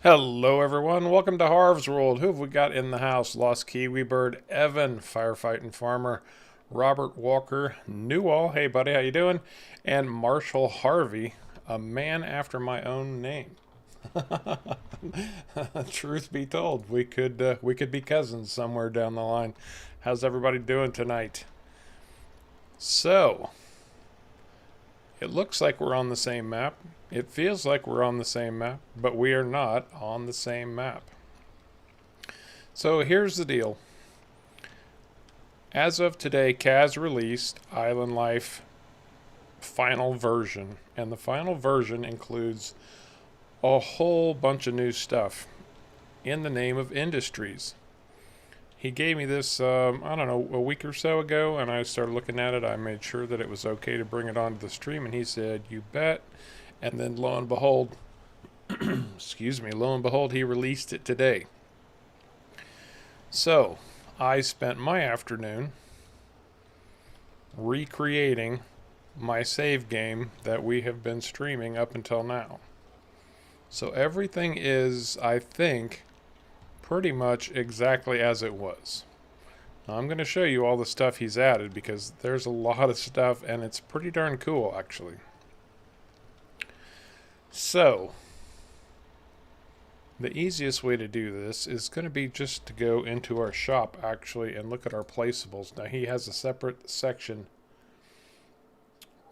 Hello everyone, welcome to Harv's World. Who have we got in the house? Lost Kiwi Bird, Evan, Firefighting Farmer, Robert Walker, Newall, hey buddy, how you doing? And Marshall Harvey, a man after my own name. Truth be told, we could be cousins somewhere down the line. How's everybody doing tonight? So, it looks like we're on the same map. It feels like we're on the same map, but we are not on the same map. So here's the deal. As of today, Cazz released Island Life final version, and the final version includes a whole bunch of new stuff in the name of industries. He gave me this, I don't know, a week or so ago, and I started looking at it. I made sure that it was okay to bring it onto the stream, and he said, "You bet." And then lo and behold, excuse me, lo and behold, he released it today. So I spent my afternoon recreating my save game that we have been streaming up until now. So everything is, I think, pretty much exactly as it was. Now I'm going to show you all the stuff he's added because there's a lot of stuff and it's pretty darn cool actually. So, the easiest way to do this is going to be just to go into our shop actually and look at our placeables. Now he has a separate section.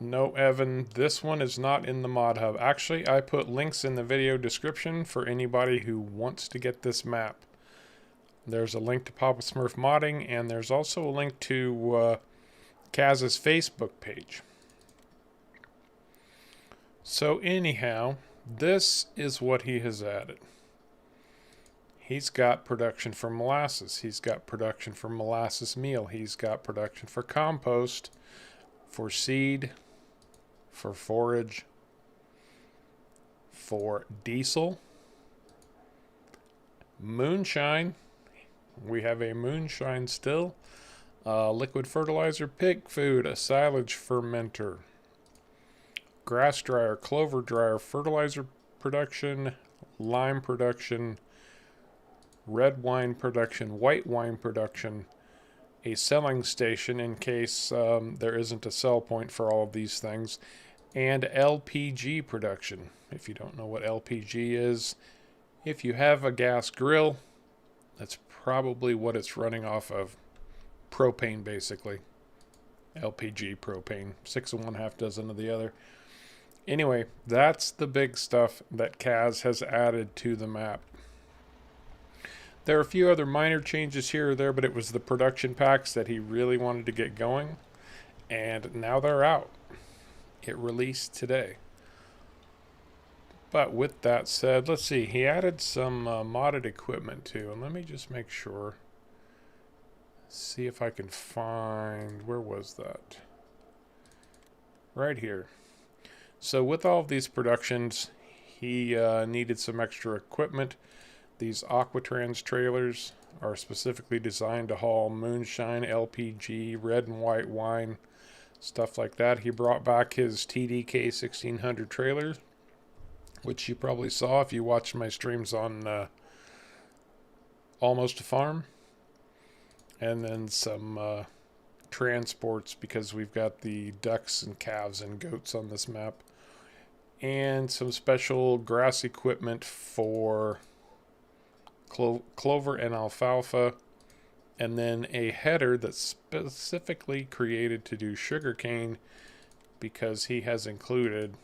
No, Evan, this one is not in the mod hub. Actually, I put links in the video description for anybody who wants to get this map. There's a link to Papa Smurf modding, and there's also a link to Cazz's Facebook page. So anyhow, this is what he has added. He's got production for molasses. He's got production for molasses meal. He's got production for compost, for seed, for forage, for diesel, moonshine. We have a moonshine still. Liquid fertilizer, pig food, a silage fermenter, grass dryer, clover dryer, fertilizer production, lime production, red wine production, white wine production, a selling station in case there isn't a sell point for all of these things, and LPG production. If you don't know what LPG is, if you have a gas grill, that's probably what it's running off of. Propane, basically. LPG propane. 6 of one, half dozen of the other. Anyway, that's the big stuff that Cazz has added to the map. There are a few other minor changes here or there, but it was the production packs that he really wanted to get going. And now they're out. It released today. But with that said, let's see. He added some modded equipment too. And let me just make sure. See if I can find... Where was that? Right here. So with all of these productions, he needed some extra equipment. These Aquatrans trailers are specifically designed to haul moonshine, LPG, red and white wine, stuff like that. He brought back his TDK 1600 trailer, which you probably saw if you watched my streams on Almost a Farm. And then some transports because we've got the ducks and calves and goats on this map. And some special grass equipment for clover and alfalfa. And then a header that's specifically created to do sugarcane because he has included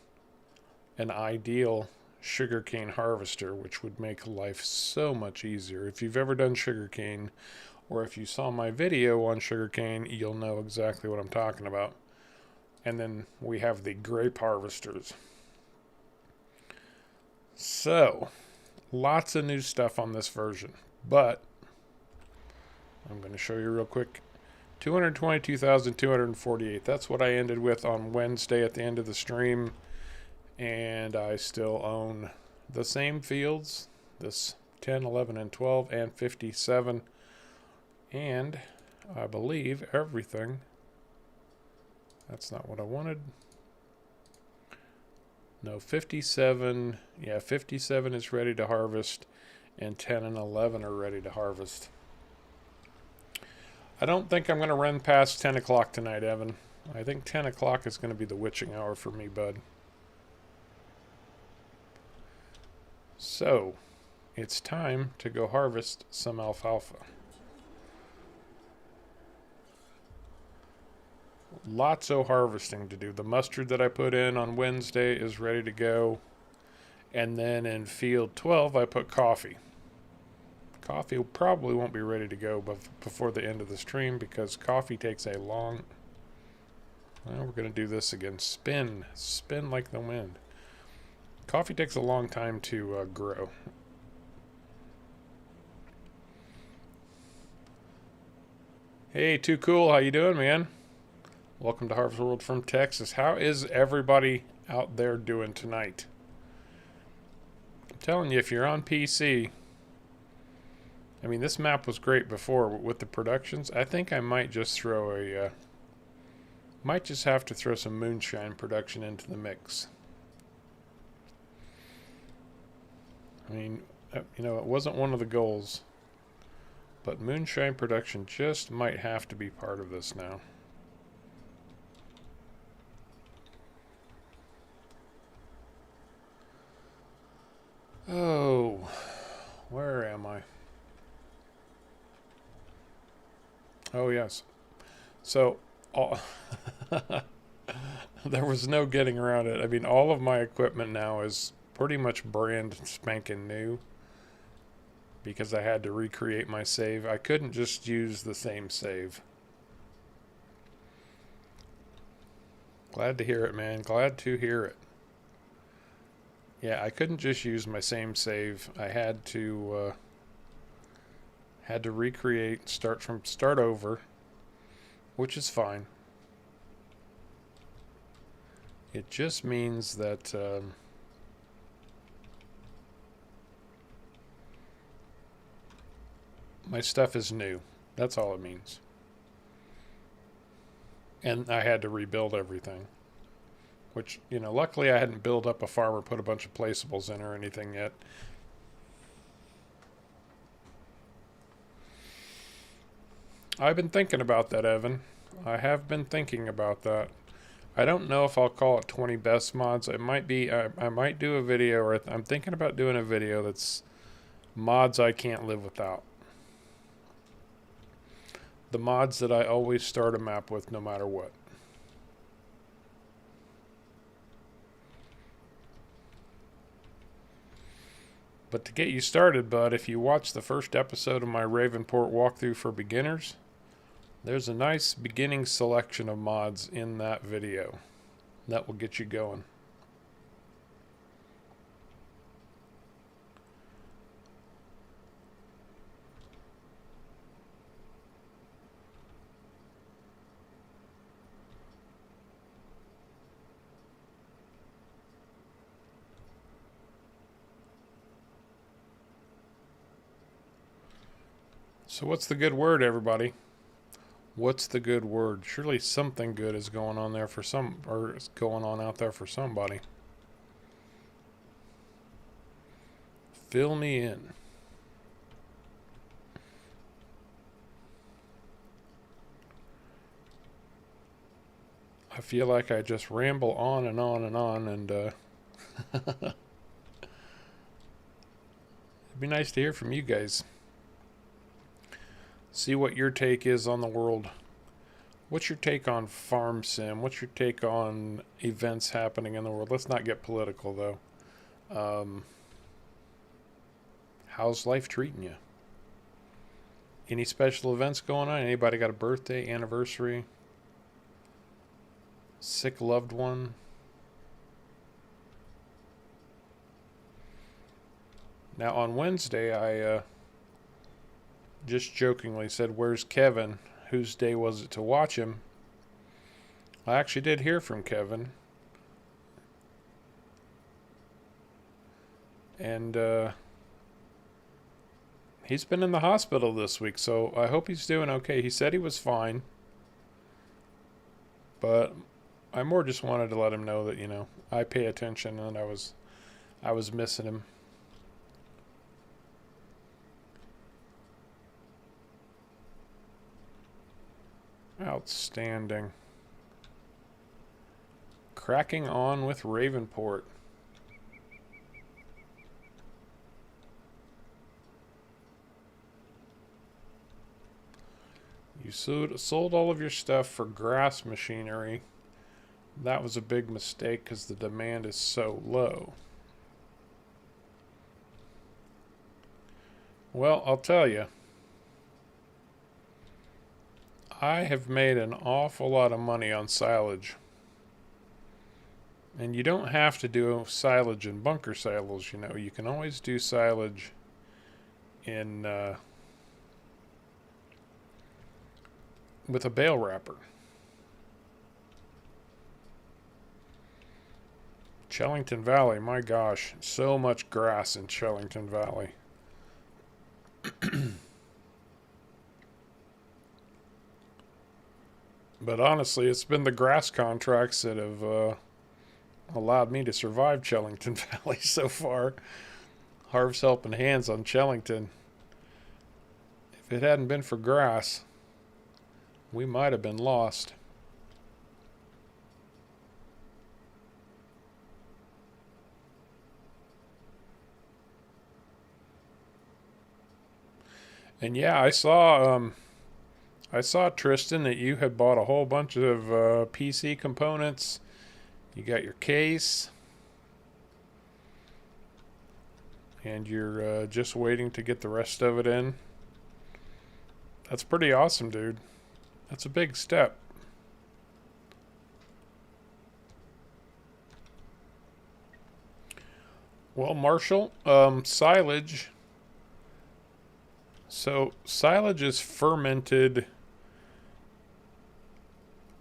an ideal sugarcane harvester, which would make life so much easier. If you've ever done sugarcane, or if you saw my video on sugarcane, you'll know exactly what I'm talking about. And then we have the grape harvesters. So, lots of new stuff on this version. But, I'm going to show you real quick. 222,248. That's what I ended with on Wednesday at the end of the stream. And I still own the same fields. This 10, 11, and 12, and 57. And I believe everything. That's not what I wanted. No, 57. Yeah, 57 is ready to harvest, and 10 and 11 are ready to harvest. I don't think I'm going to run past 10 o'clock tonight, Evan. I think 10 o'clock is going to be the witching hour for me, bud. So, it's time to go harvest some alfalfa. Lots of harvesting to do. The mustard that I put in on Wednesday is ready to go. And then in field 12, I put coffee. Coffee probably won't be ready to go before the end of the stream because coffee takes a long... Well, we're going to do this again. Spin. Spin like the wind. Coffee takes a long time to grow. Hey, Too Cool. How you doing, man? Welcome to Harvest World from Texas. How is everybody out there doing tonight? I'm telling you, if you're on PC... I mean, this map was great before with the productions. I think I might just throw a... might just have to throw some moonshine production into the mix. I mean, you know, it wasn't one of the goals. But moonshine production just might have to be part of this now. Oh, where am I? Oh, yes. So, there was no getting around it. I mean, all of my equipment now is pretty much brand spanking new because I had to recreate my save. I couldn't just use the same save. Glad to hear it, man. Glad to hear it. Yeah, I couldn't just use my same save. I had to recreate, start over, which is fine. It just means that my stuff is new. That's all it means. And I had to rebuild everything. Which, you know, luckily I hadn't built up a farm or put a bunch of placeables in or anything yet. I've been thinking about that, Evan. I have been thinking about that. I don't know if I'll call it 20 best mods. It might be, I might do a video, or I'm thinking about doing a video that's mods I can't live without. The mods that I always start a map with no matter what. But to get you started, bud, if you watch the first episode of my Ravenport walkthrough for beginners, there's a nice beginning selection of mods in that video that will get you going. So what's the good word, everybody? What's the good word? Surely something good is going on there for some, or is going on out there for somebody. Fill me in. I feel like I just ramble on and on and on, and it'd be nice to hear from you guys. See what your take is on the world. What's your take on farm sim? What's your take on events happening in the world? Let's not get political, though. How's life treating you? Any special events going on? Anybody got a birthday, anniversary? Sick loved one? Now, on Wednesday, I just jokingly said, "Where's Kevin? Whose day was it to watch him?" I actually did hear from Kevin. And he's been in the hospital this week, so I hope he's doing okay. He said he was fine. But I more just wanted to let him know that, you know, I pay attention and I was missing him. Outstanding. Cracking on with Ravenport. You sold all of your stuff for grass machinery. That was a big mistake because the demand is so low. Well, I'll tell you. I have made an awful lot of money on silage. And you don't have to do silage in bunker silos, you know. You can always do silage in with a bale wrapper. Chellington Valley, my gosh, so much grass in Chellington Valley. But honestly, it's been the grass contracts that have allowed me to survive Chellington Valley so far. Harv's helping hands on Chellington. If it hadn't been for grass, we might have been lost. And yeah, I saw Tristan that you had bought a whole bunch of PC components. You got your case, and you're just waiting to get the rest of it in. That's pretty awesome, dude. That's a big step. Well, Marshall, silage. So silage is fermented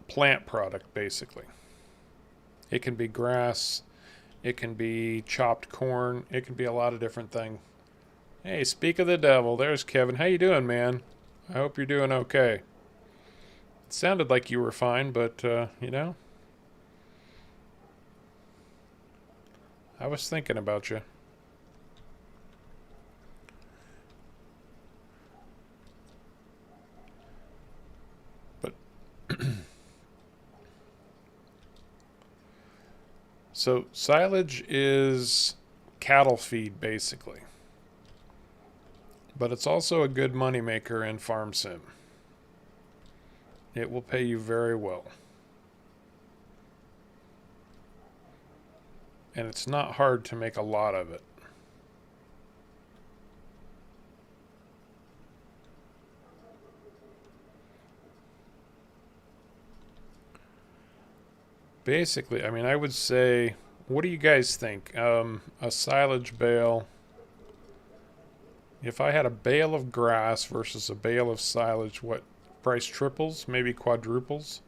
plant product, basically. It can be grass, it can be chopped corn, it can be a lot of different things. Hey, speak of the devil, there's Kevin. How you doing, man? I hope you're doing okay. It sounded like you were fine, but, you know, I was thinking about you. But so silage is cattle feed, basically. But it's also a good moneymaker in farm sim. It will pay you very well. And it's not hard to make a lot of it. Basically, I mean, I would say, what do you guys think? A silage bale. If I had a bale of grass versus a bale of silage, what price triples, maybe quadruples?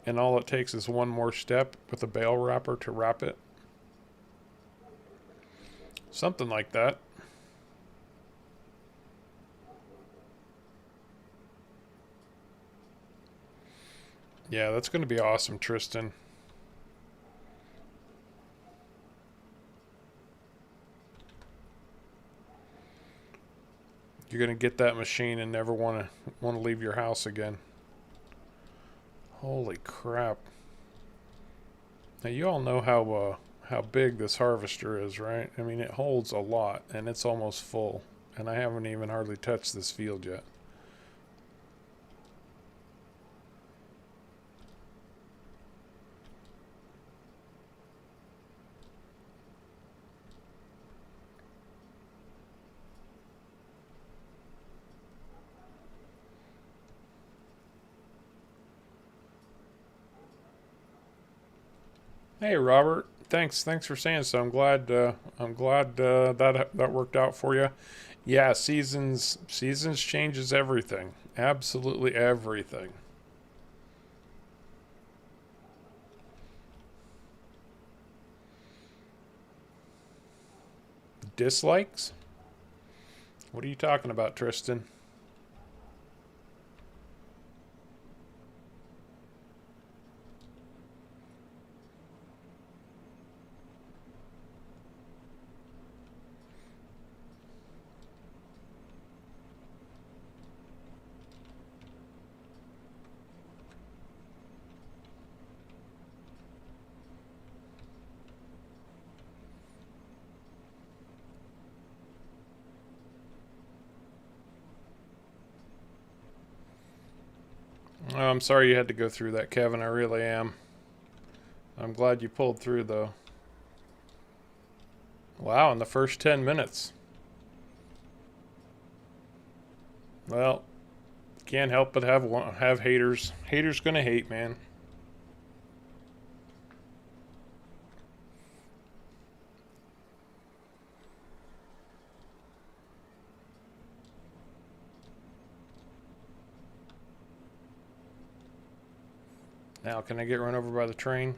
And all it takes is one more step with a bale wrapper to wrap it. Something like that. Yeah, that's going to be awesome, Tristan. You're going to get that machine and never want to leave your house again. Holy crap. Now you all know how big this harvester is, right? I mean, it holds a lot and it's almost full, and I haven't even hardly touched this field yet. Hey, Robert. Thanks for saying so. I'm glad that worked out for you. Yeah, seasons changes everything. Absolutely everything. Dislikes? What are you talking about, Tristan? know, I'm sorry you had to go through that, Kevin. I really am. I'm glad you pulled through, though. Wow, in the first 10 minutes. Well, can't help but have haters. Haters gonna hate, man. Now, can I get run over by the train?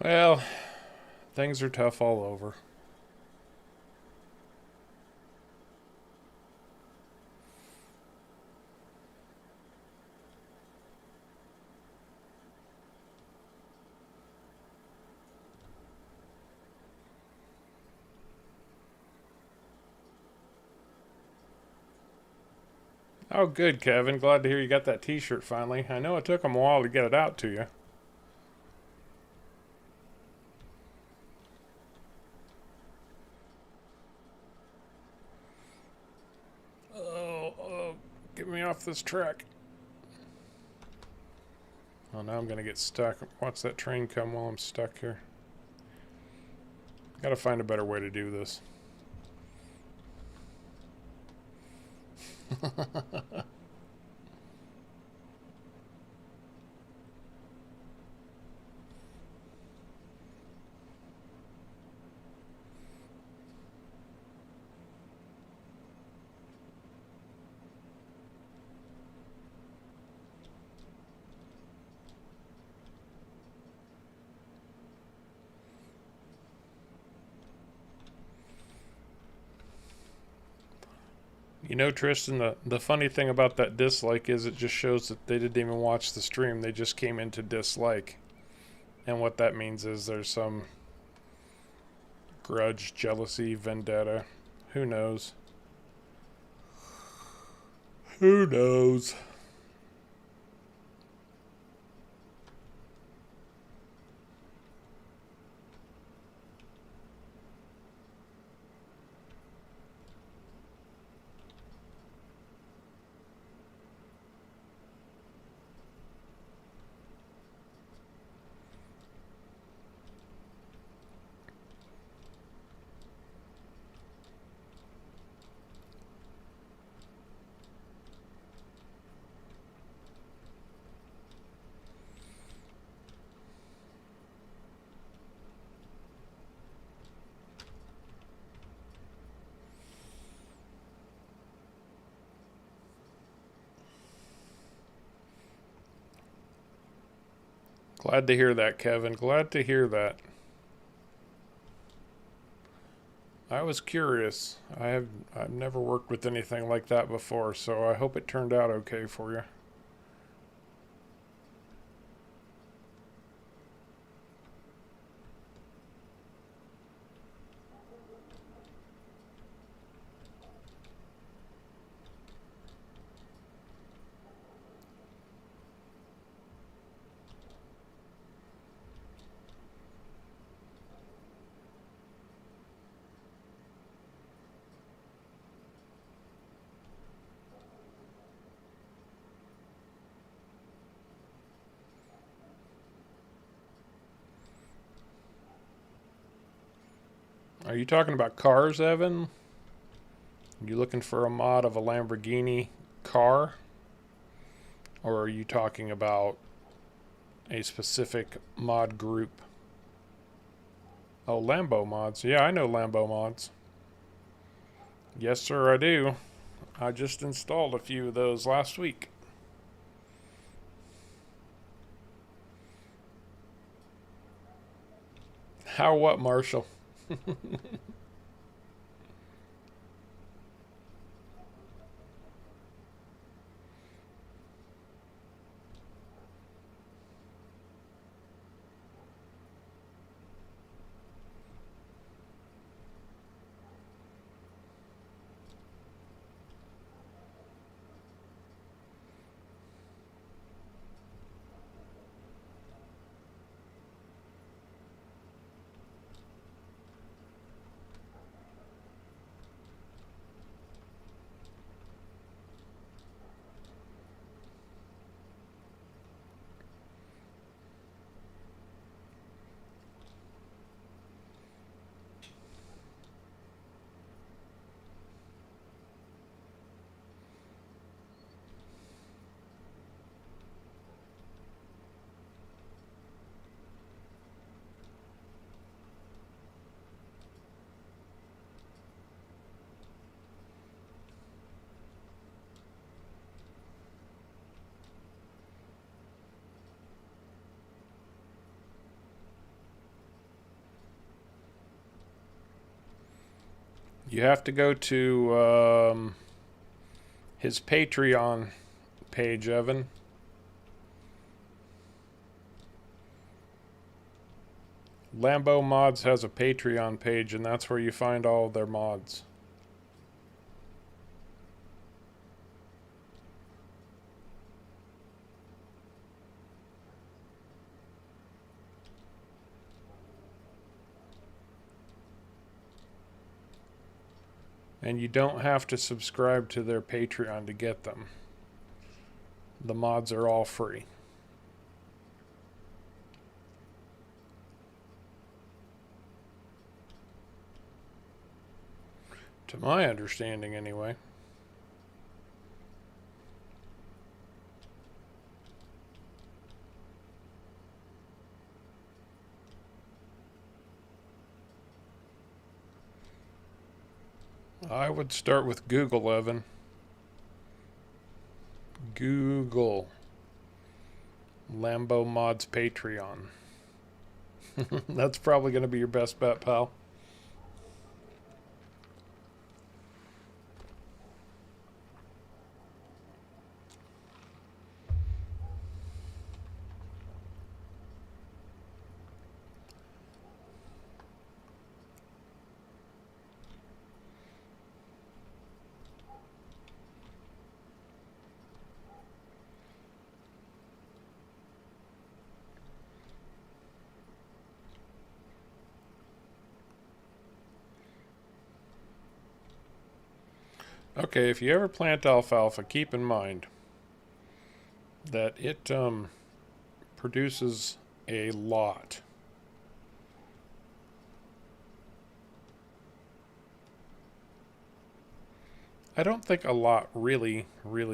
Well, things are tough all over. Oh, good, Kevin. Glad to hear you got that t-shirt finally. I know it took them a while to get it out to you. Oh, get me off this track. Oh, now I'm going to get stuck. Watch that train come while I'm stuck here. Got to find a better way to do this. You know, Tristan, the funny thing about that dislike is it just shows that they didn't even watch the stream. They just came in to dislike. And what that means is there's some grudge, jealousy, vendetta. Who knows? Who knows? Glad to hear that, Kevin. Glad to hear that. I was curious. I've never worked with anything like that before, so I hope it turned out okay for you. Are you talking about cars, Evan? Are you looking for a mod of a Lamborghini car? Or are you talking about a specific mod group? Oh, Lambo mods. Yeah, I know Lambo mods. Yes, sir, I do. I just installed a few of those last week. How what, Marshall? You have to go to his Patreon page, Evan. Lambo Mods has a Patreon page, and that's where you find all of their mods. And you don't have to subscribe to their Patreon to get them. The mods are all free. To my understanding, anyway. I would start with Google, Evan. Google Lambo Mods Patreon. That's probably going to be your best bet, pal. Okay, if you ever plant alfalfa, keep in mind that it produces a lot. I don't think a lot really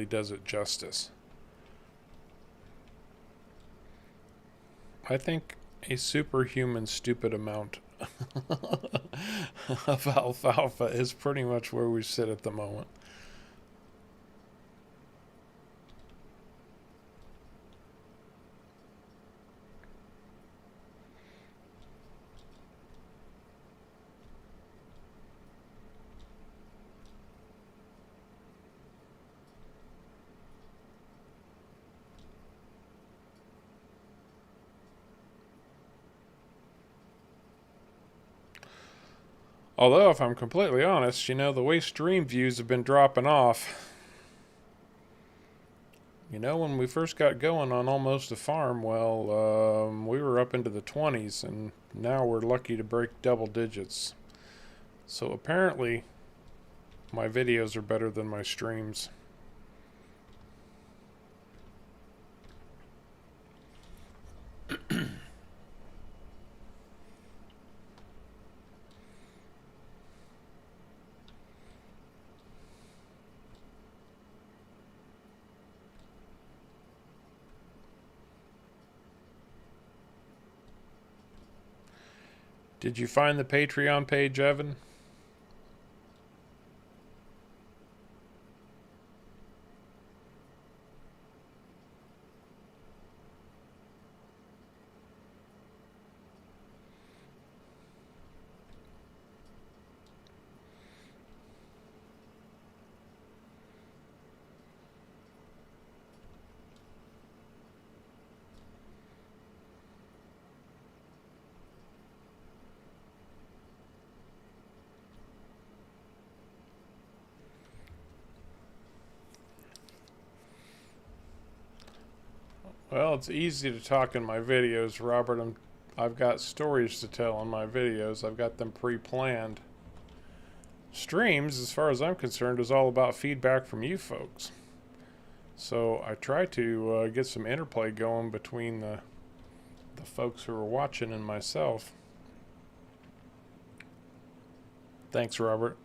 does it justice. I think a superhuman stupid amount of alfalfa is pretty much where we sit at the moment. Although, if I'm completely honest, you know, the way stream views have been dropping off. You know, when we first got going on Almost a Farm, well, we were up into the 20s, and now we're lucky to break double digits. So apparently, my videos are better than my streams. Did you find the Patreon page, Evan? Well, it's easy to talk in my videos, Robert. I've got stories to tell in my videos. I've got them pre-planned. Streams, as far as I'm concerned, is all about feedback from you folks. So I try to get some interplay going between the folks who are watching and myself. Thanks, Robert.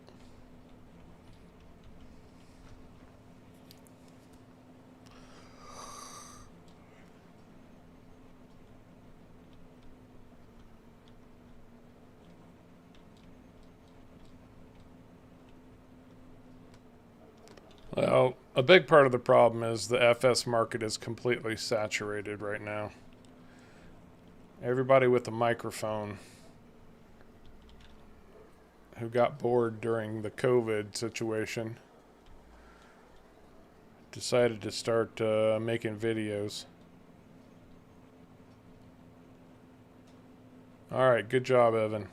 Well, a big part of the problem is the FS market is completely saturated right now. Everybody with a microphone who got bored during the COVID situation decided to start making videos. Alright, good job, Evan.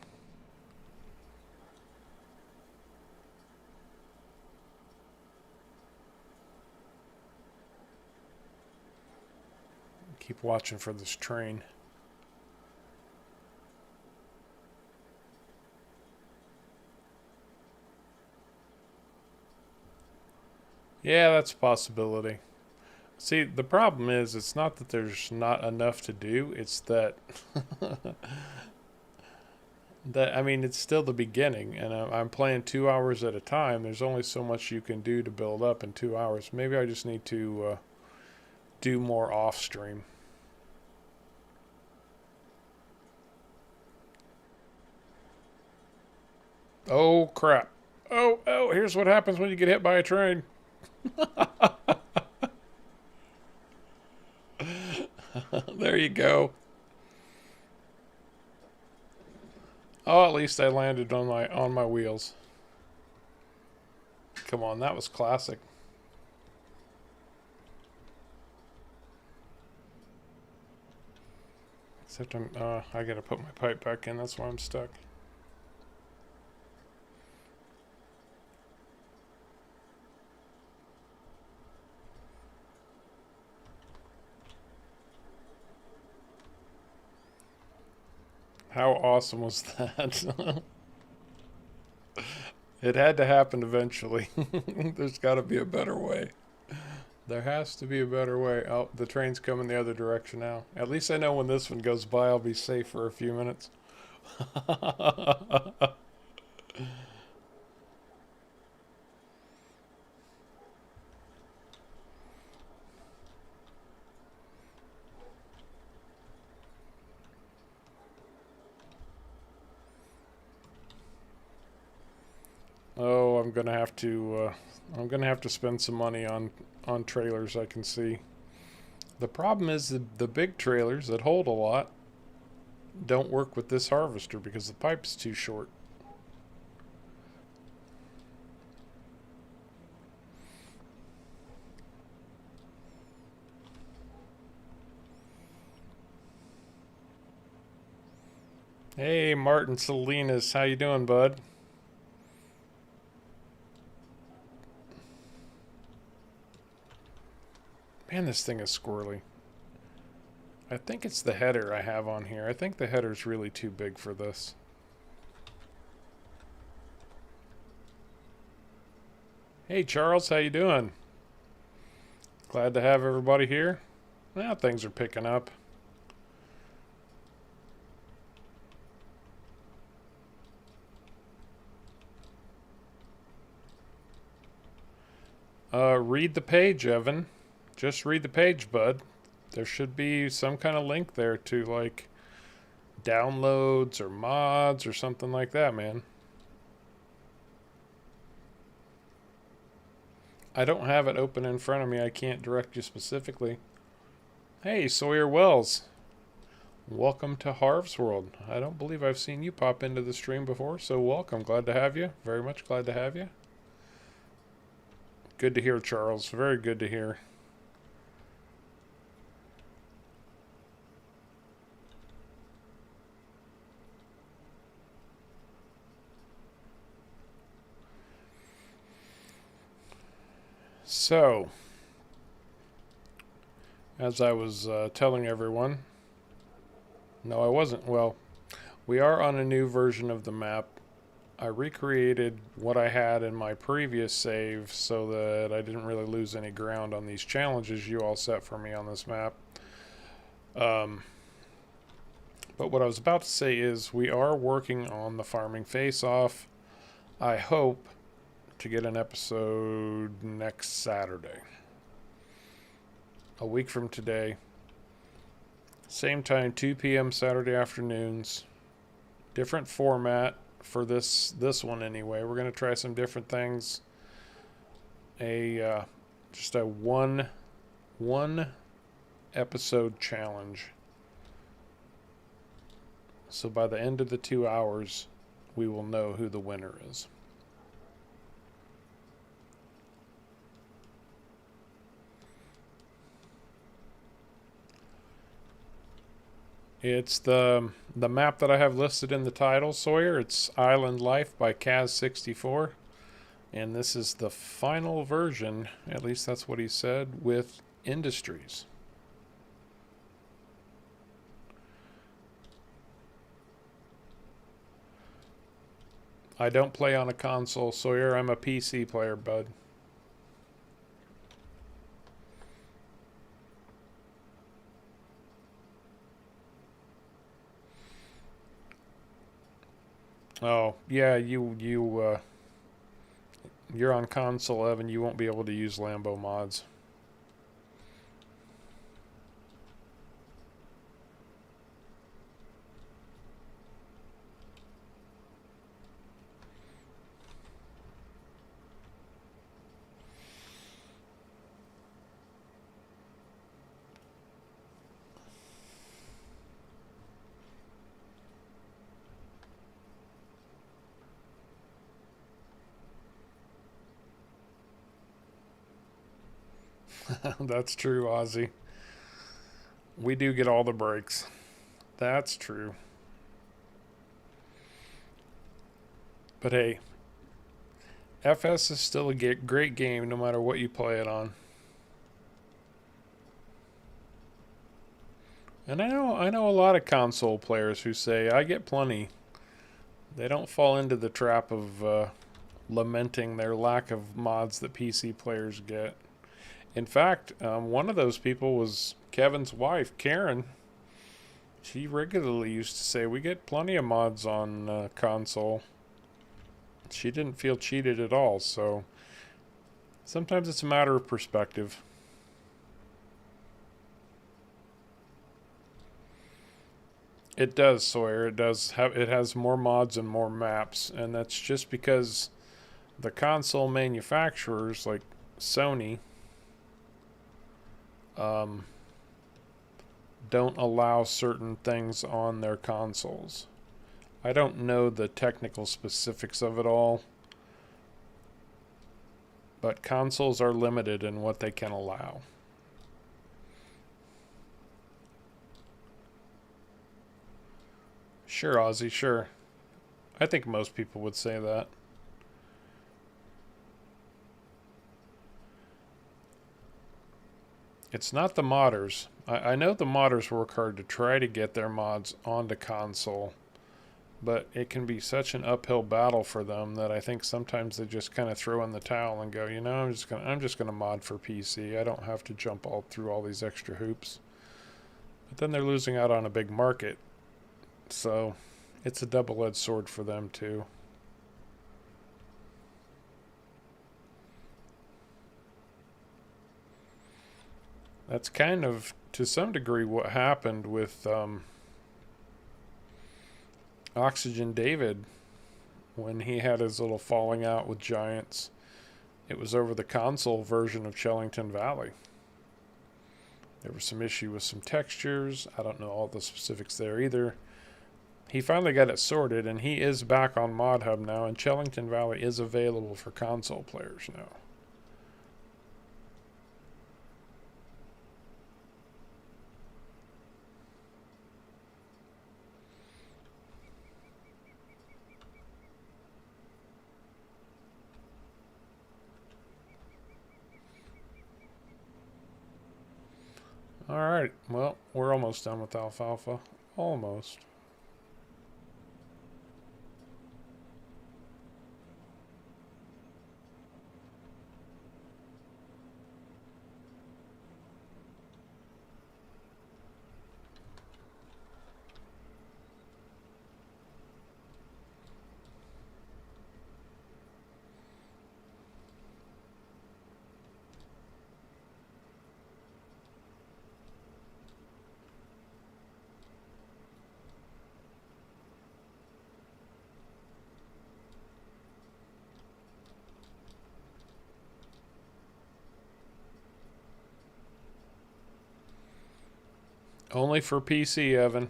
Keep watching for this train. Yeah, that's a possibility. See, the problem is, it's not that there's not enough to do, it's that I mean, it's still the beginning, and I'm playing 2 hours at a time. There's only so much you can do to build up in 2 hours. Maybe I just need to do more off stream. Oh crap. Oh, here's what happens when you get hit by a train. There you go. Oh, at least I landed on my wheels. Come on, that was classic. Except I gotta put my pipe back in, that's why I'm stuck. How awesome was that? It had to happen eventually. There's got to be a better way. There has to be a better way. Oh, the train's coming the other direction now. At least I know when this one goes by, I'll be safe for a few minutes. Oh, I'm gonna have to spend some money on trailers. I can see. The problem is the big trailers that hold a lot don't work with this harvester because the pipe's too short. Hey, Martin Salinas, how you doing, bud? Man, this thing is squirrely. I think it's the header I have on here. I think the header's really too big for this. Hey, Charles, how you doing? Glad to have everybody here. Well, things are picking up. Read the page, Evan. Just read the page, bud. There should be some kind of link there to, like, downloads or mods or something like that, man. I don't have it open in front of me. I can't direct you specifically. Hey, Sawyer Wells. Welcome to Harv's World. I don't believe I've seen you pop into the stream before, so welcome. Glad to have you. Very much glad to have you. Good to hear, Charles. Very good to hear. So, as I was telling everyone, no, I wasn't. Well, we are on a new version of the map. I recreated what I had in my previous save so that I didn't really lose any ground on these challenges you all set for me on this map. But what I was about to say is we are working on the farming face-off. I hope to get an episode next Saturday. A week from today. Same time, 2 p.m. Saturday afternoons. Different format for this one anyway. We're going to try some different things. Just a one episode challenge. So by the end of the 2 hours, we will know who the winner is. It's the map that I have listed in the title, Sawyer. It's Island Life by Cazz64. And this is the final version, at least that's what he said, with Industries. I don't play on a console, Sawyer. I'm a PC player, bud. Oh, yeah, you're on console, Evan. You won't be able to use Lambo mods. That's true, Ozzy. We do get all the breaks. That's true. But hey, FS is still a great game no matter what you play it on. And I know a lot of console players who say, I get plenty. They don't fall into the trap of lamenting their lack of mods that PC players get. In fact, one of those people was Kevin's wife, Karen. She regularly used to say, we get plenty of mods on console. She didn't feel cheated at all, so sometimes it's a matter of perspective. It does, Sawyer. It has more mods and more maps, and that's just because the console manufacturers like Sony don't allow certain things on their consoles. I don't know the technical specifics of it all, but consoles are limited in what they can allow. Sure, Ozzy, sure. I think most people would say that. It's not the modders. I know the modders work hard to try to get their mods onto console, but it can be such an uphill battle for them that I think sometimes they just kind of throw in the towel and go, you know, I'm just gonna mod for PC. I don't have to jump all through all these extra hoops. But then they're losing out on a big market. So it's a double-edged sword for them too. That's kind of, to some degree, what happened with Oxygen David when he had his little falling out with Giants. It was over the console version of Chellington Valley. There was some issue with some textures. I don't know all the specifics there either. He finally got it sorted, and he is back on Mod Hub now, and Chellington Valley is available for console players now. Alright, well, we're almost done with Alfalfa. Almost. Only for PC, Evan.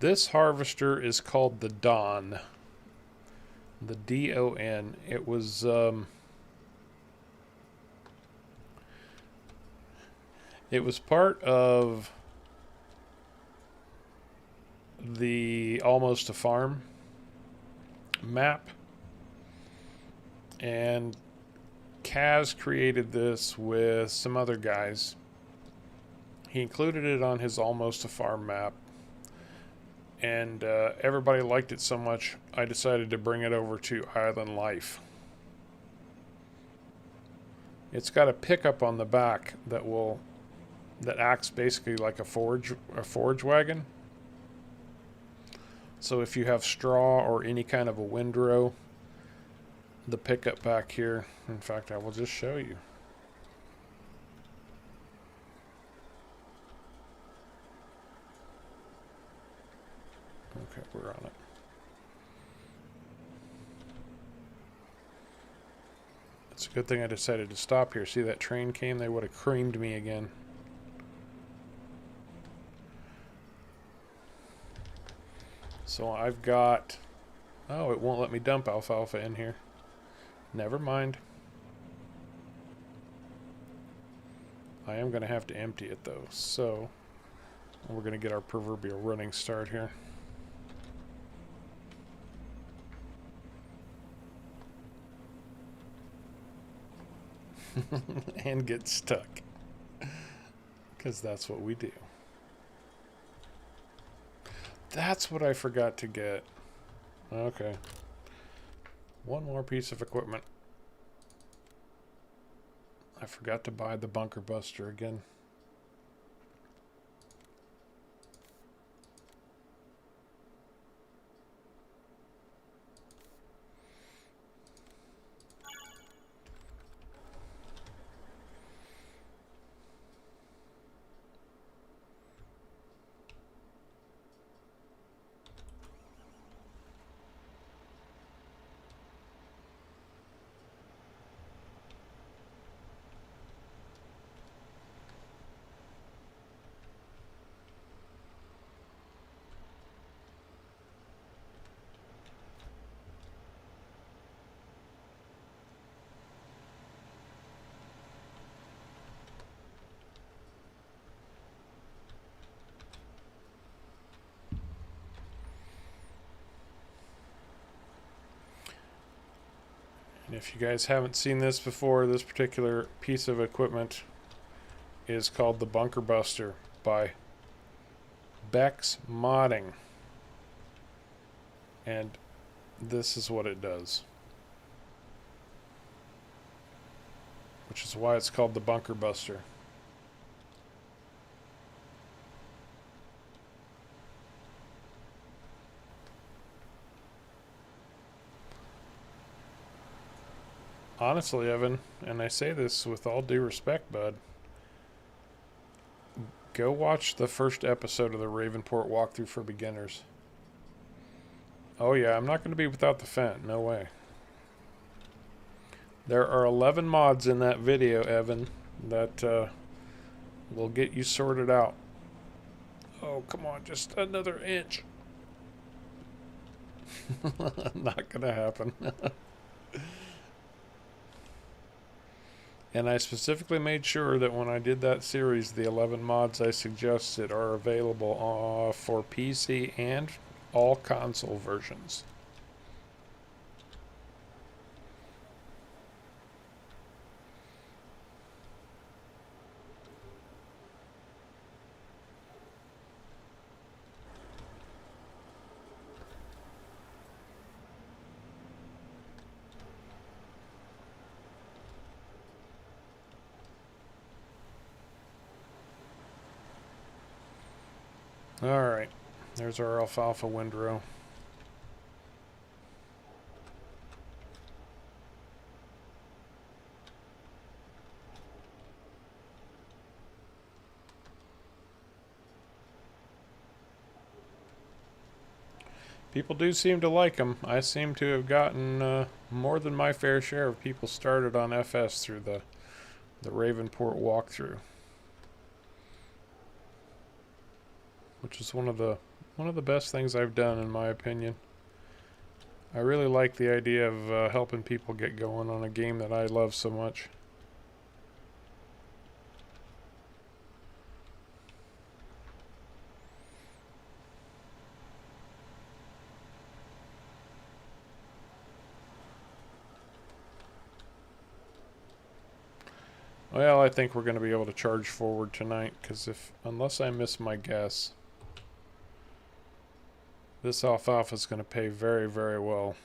This harvester is called the Don. The D-O-N. It was part of the Almost a Farm map, and Cazz created this with some other guys. He included it on his Almost a Farm map, and everybody liked it so much I decided to bring it over to Island Life. It's got a pickup on the back that acts basically like a forage wagon. So if you have straw or any kind of a windrow, the pickup back here, in fact, I will just show you. Okay, we're on it. It's a good thing I decided to stop here. See, that train came, they would have creamed me again. So I've got... Oh, it won't let me dump alfalfa in here. Never mind. I am going to have to empty it, though. So we're going to get our proverbial running start here. And get stuck. Because that's what we do. That's what I forgot to get. Okay. One more piece of equipment. I forgot to buy the bunker buster again. And if you guys haven't seen this before, this particular piece of equipment is called the Bunker Buster by Beck's Modding. And this is what it does. Which is why it's called the Bunker Buster. Honestly, Evan, and I say this with all due respect, bud, go watch the first episode of the Ravenport walkthrough for beginners. Oh yeah, I'm not going to be without the Fent, no way. There are 11 mods in that video, Evan, that will get you sorted out. Oh, come on, just another inch. Not going to happen. And I specifically made sure that when I did that series, the 11 mods I suggested are available for PC and all console versions. Alright, there's our alfalfa windrow. People do seem to like them. I seem to have gotten more than my fair share of people started on FS through the Ravenport walkthrough. Which is one of the One of the best things I've done, in my opinion. I really like the idea of helping people get going on a game that I love so much. Well, I think we're going to be able to charge forward tonight, because unless I miss my guess, this alfalfa is going to pay very, very well.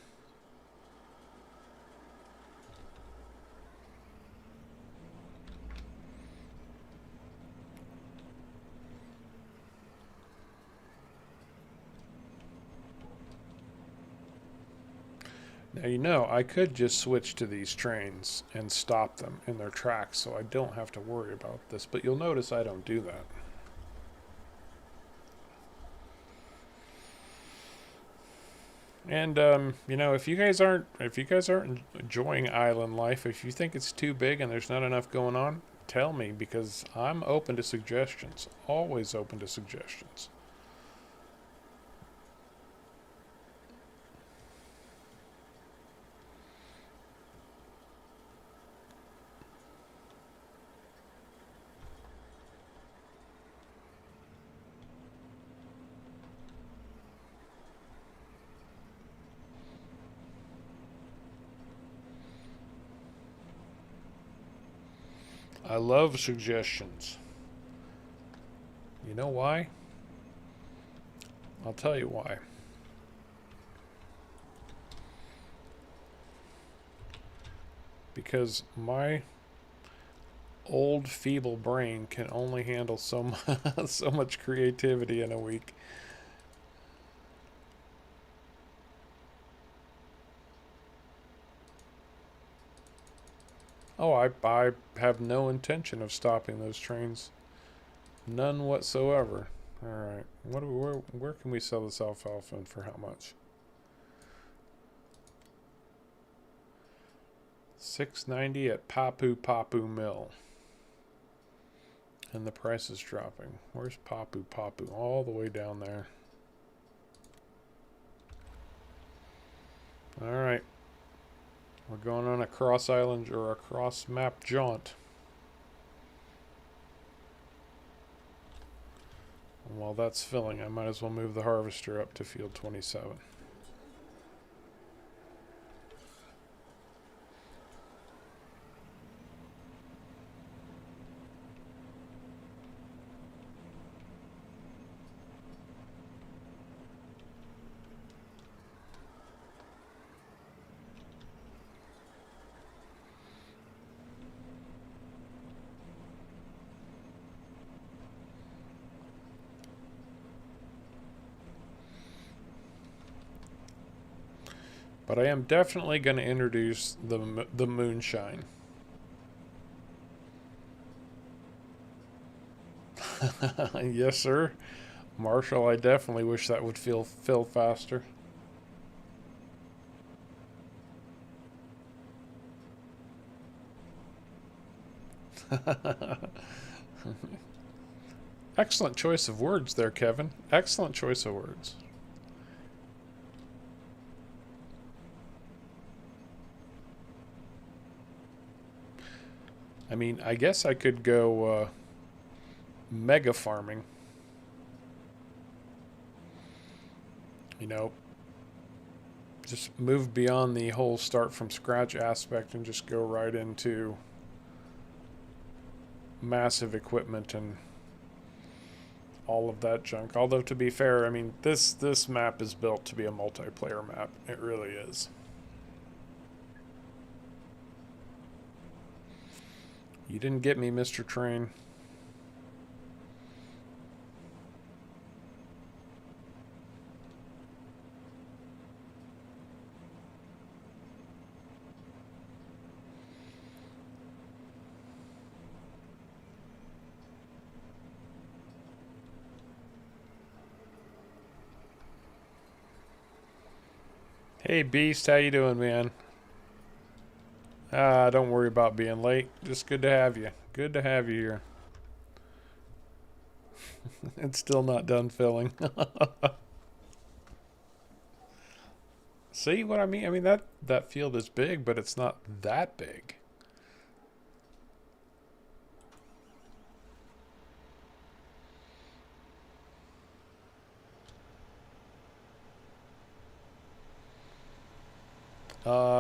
Now, you know, I could just switch to these trains and stop them in their tracks, so I don't have to worry about this, but you'll notice I don't do that. And you know, if you guys aren't enjoying island life, if you think it's too big and there's not enough going on, tell me, because I'm open to suggestions. Always open to suggestions. I love suggestions. You know why? I'll tell you why. Because my old feeble brain can only handle so so much creativity in a week. Oh, I have no intention of stopping those trains. None whatsoever. Alright. Where can we sell this alfalfa and for how much? $6.90 at Papu Papu Mill. And the price is dropping. Where's Papu Papu? All the way down there. Alright. We're going on a cross island or a cross map jaunt. And while that's filling, I might as well move the harvester up to field 27. But I am definitely going to introduce the moonshine. Yes, sir. Marshall, I definitely wish that would fill faster. Excellent choice of words there, Kevin. Excellent choice of words. I mean, I guess I could go mega farming. You know, just move beyond the whole start from scratch aspect and just go right into massive equipment and all of that junk. Although, to be fair, I mean, this map is built to be a multiplayer map. It really is. You didn't get me, Mr. Train. Hey, Beast, how you doing, man? Don't worry about being late. Just good to have you. Good to have you here. It's still not done filling. See what I mean? I mean, that field is big, but it's not that big.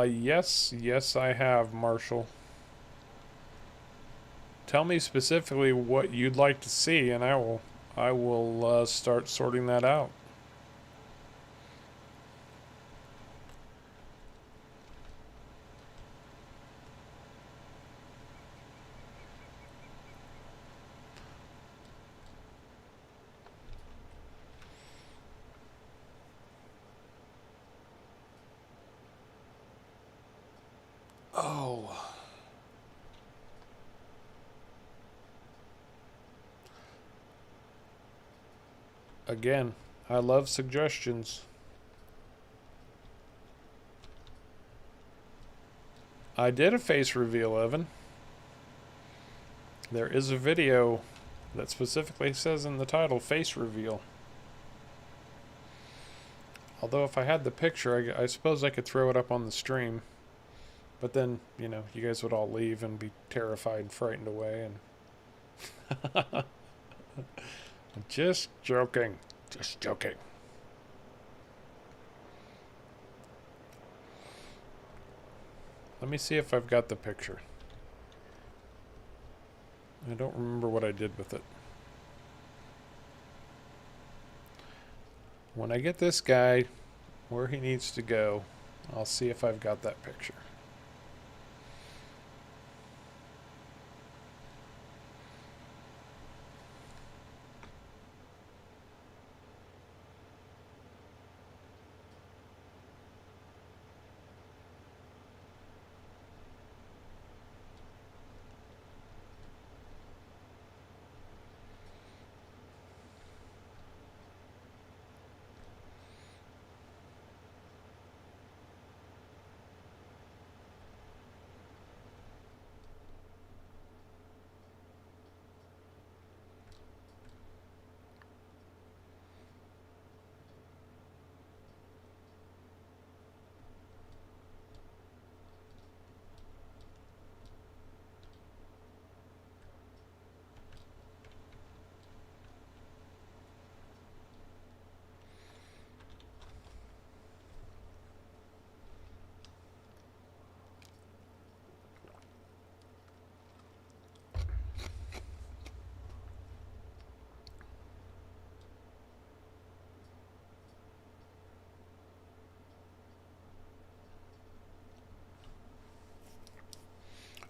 Yes, I have, Marshall. Tell me specifically what you'd like to see, and I will start sorting that out. Oh. Again, I love suggestions. I did a face reveal, Evan. There is a video that specifically says in the title, face reveal. Although if I had the picture, I suppose I could throw it up on the stream. But then, you know, you guys would all leave and be terrified and frightened away. And just joking. Just joking. Let me see if I've got the picture. I don't remember what I did with it. When I get this guy where he needs to go, I'll see if I've got that picture.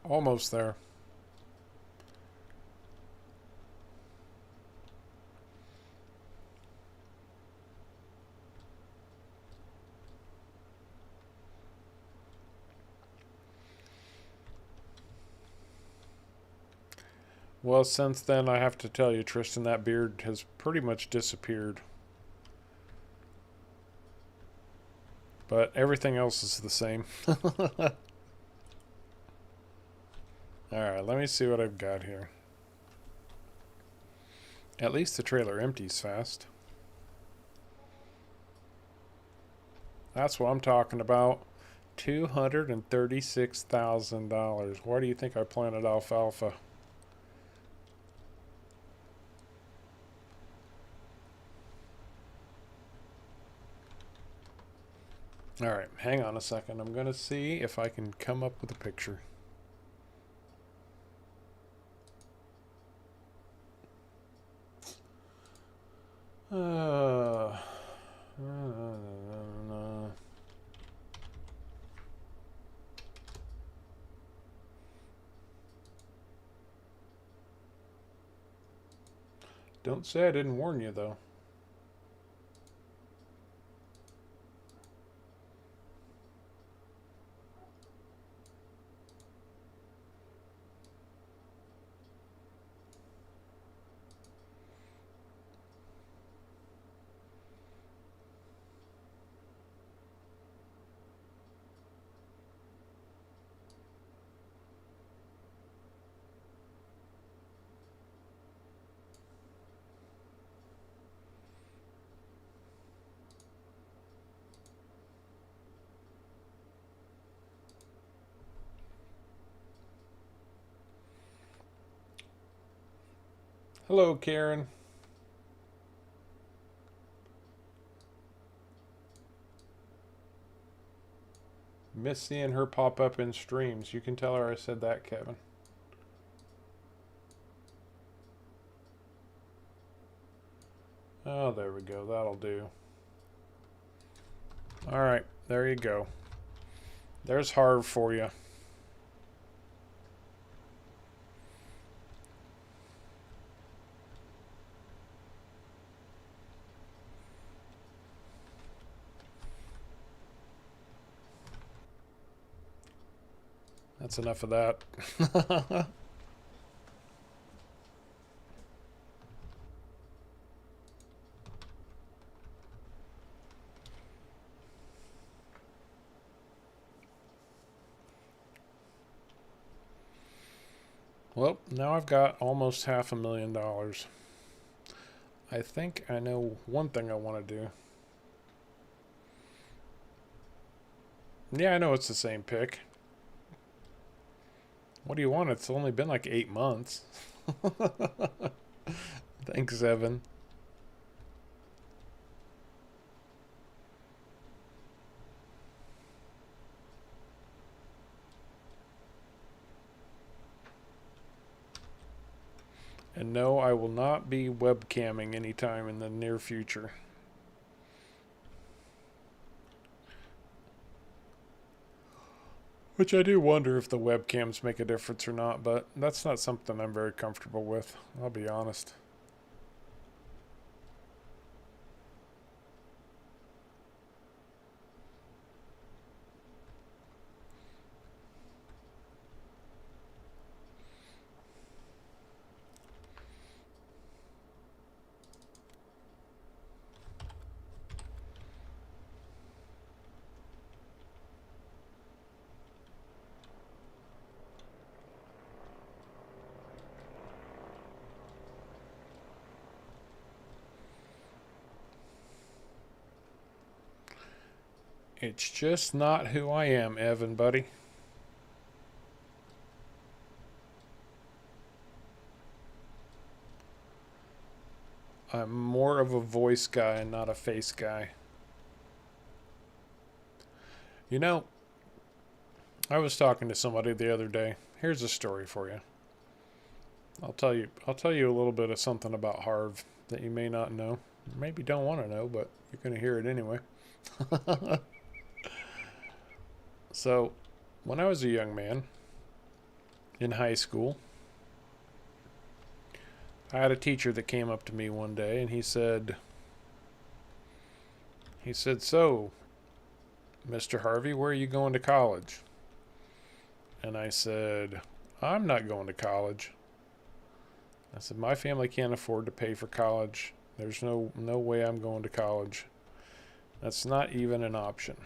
Almost there. Well, since then, I have to tell you, Tristan, that beard has pretty much disappeared. But everything else is the same. Alright, let me see what I've got here. At least the trailer empties fast. That's what I'm talking about. $236,000. Why do you think I planted alfalfa? Alright, hang on a second. I'm going to see if I can come up with a picture. Don't say I didn't warn you, though. Hello, Karen. Miss seeing her pop up in streams. You can tell her I said that, Kevin. Oh, there we go. That'll do. Alright, there you go. There's Harv for you. That's enough of that. Well, now I've got almost $500,000. I think I know one thing I want to do. Yeah, I know it's the same pick. What do you want? It's only been like 8 months. Thanks, Evan. And no, I will not be webcamming anytime in the near future. Which I do wonder if the webcams make a difference or not, but that's not something I'm very comfortable with, I'll be honest. It's just not who I am, Evan, buddy. I'm more of a voice guy and not a face guy. You know, I was talking to somebody the other day. Here's a story for you. I'll tell you a little bit of something about Harv that you may not know. Maybe don't want to know, but you're going to hear it anyway. So, when I was a young man in high school, I had a teacher that came up to me one day and he said, "So, Mr. Harvey, where are you going to college?" And I said, "I'm not going to college." I said, "My family can't afford to pay for college. There's no way I'm going to college. That's not even an option."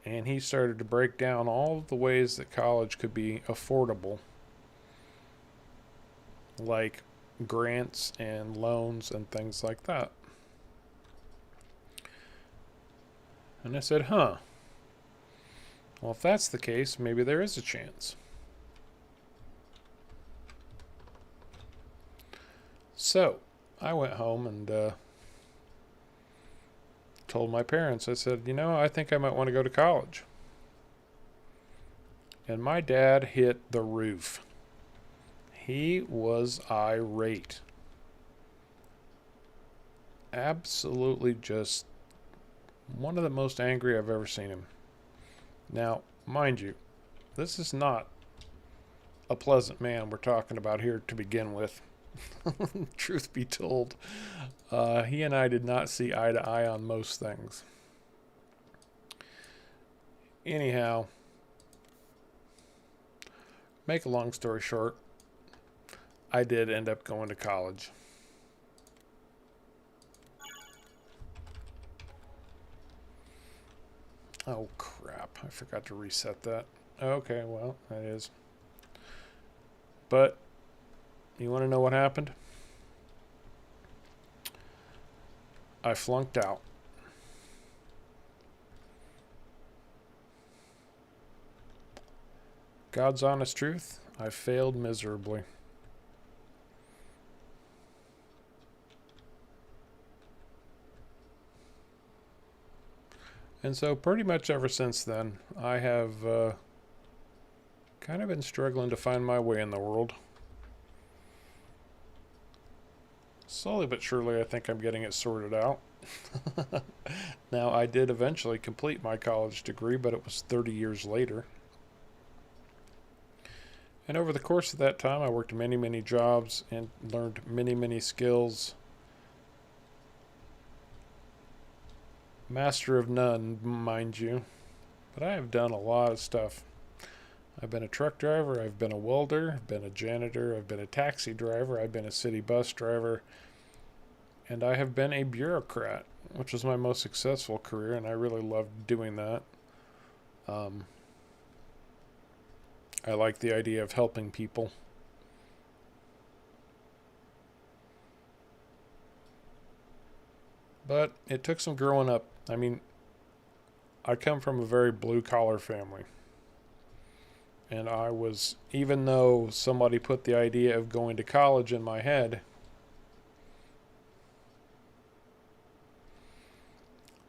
And he started to break down all of the ways that college could be affordable, like grants and loans and things like that. And I said, "Huh. Well, if that's the case, maybe there is a chance." So, I went home and told my parents. I said, I think I might want to go to college." And my dad hit the roof. He was irate. Absolutely just one of the most angry I've ever seen him. Now, mind you, this is not a pleasant man we're talking about here to begin with. Truth be told, he and I did not see eye to eye on most things. Anyhow, make a long story short, I did end up going to college. Oh crap, I forgot to reset that. Okay, well, that is. But, you want to know what happened? I flunked out. God's honest truth, I failed miserably. And so pretty much ever since then, I have kind of been struggling to find my way in the world. Slowly but surely, I think I'm getting it sorted out. Now, I did eventually complete my college degree, but it was 30 years later. And over the course of that time, I worked many, many jobs and learned many, many skills. Master of none, mind you. But I have done a lot of stuff. I've been a truck driver, I've been a welder, I've been a janitor, I've been a taxi driver, I've been a city bus driver, and I have been a bureaucrat, which was my most successful career, and I really loved doing that. I like the idea of helping people. But it took some growing up. I mean, I come from a very blue-collar family. And I was, even though somebody put the idea of going to college in my head,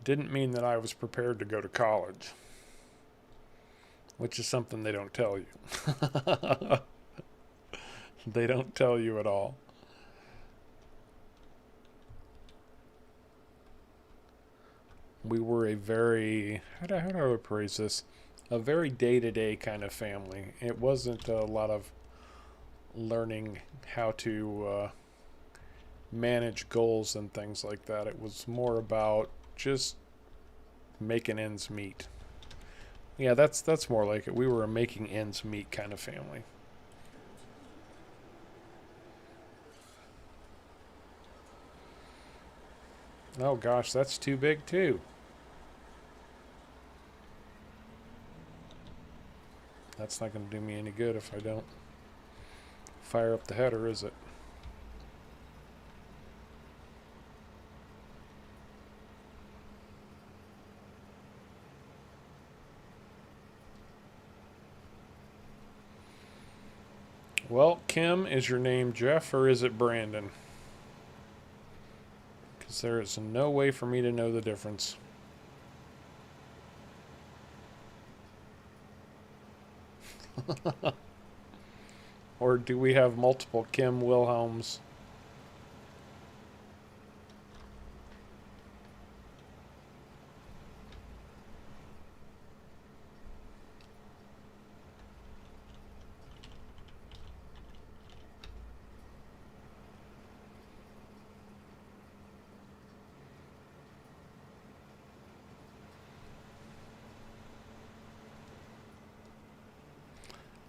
didn't mean that I was prepared to go to college. Which is something they don't tell you. They don't tell you at all. We were a very, how do I appraise this? A very day-to-day kind of family. It wasn't a lot of learning how to manage goals and things like that. It was more about just making ends meet. Yeah, that's more like it. We were a making ends meet kind of family. Oh gosh, that's too big too. That's not going to do me any good if I don't fire up the header, is it? Well, Kim, is your name Jeff or is it Brandon? Because there is no way for me to know the difference. Or do we have multiple Kim Wilhelms?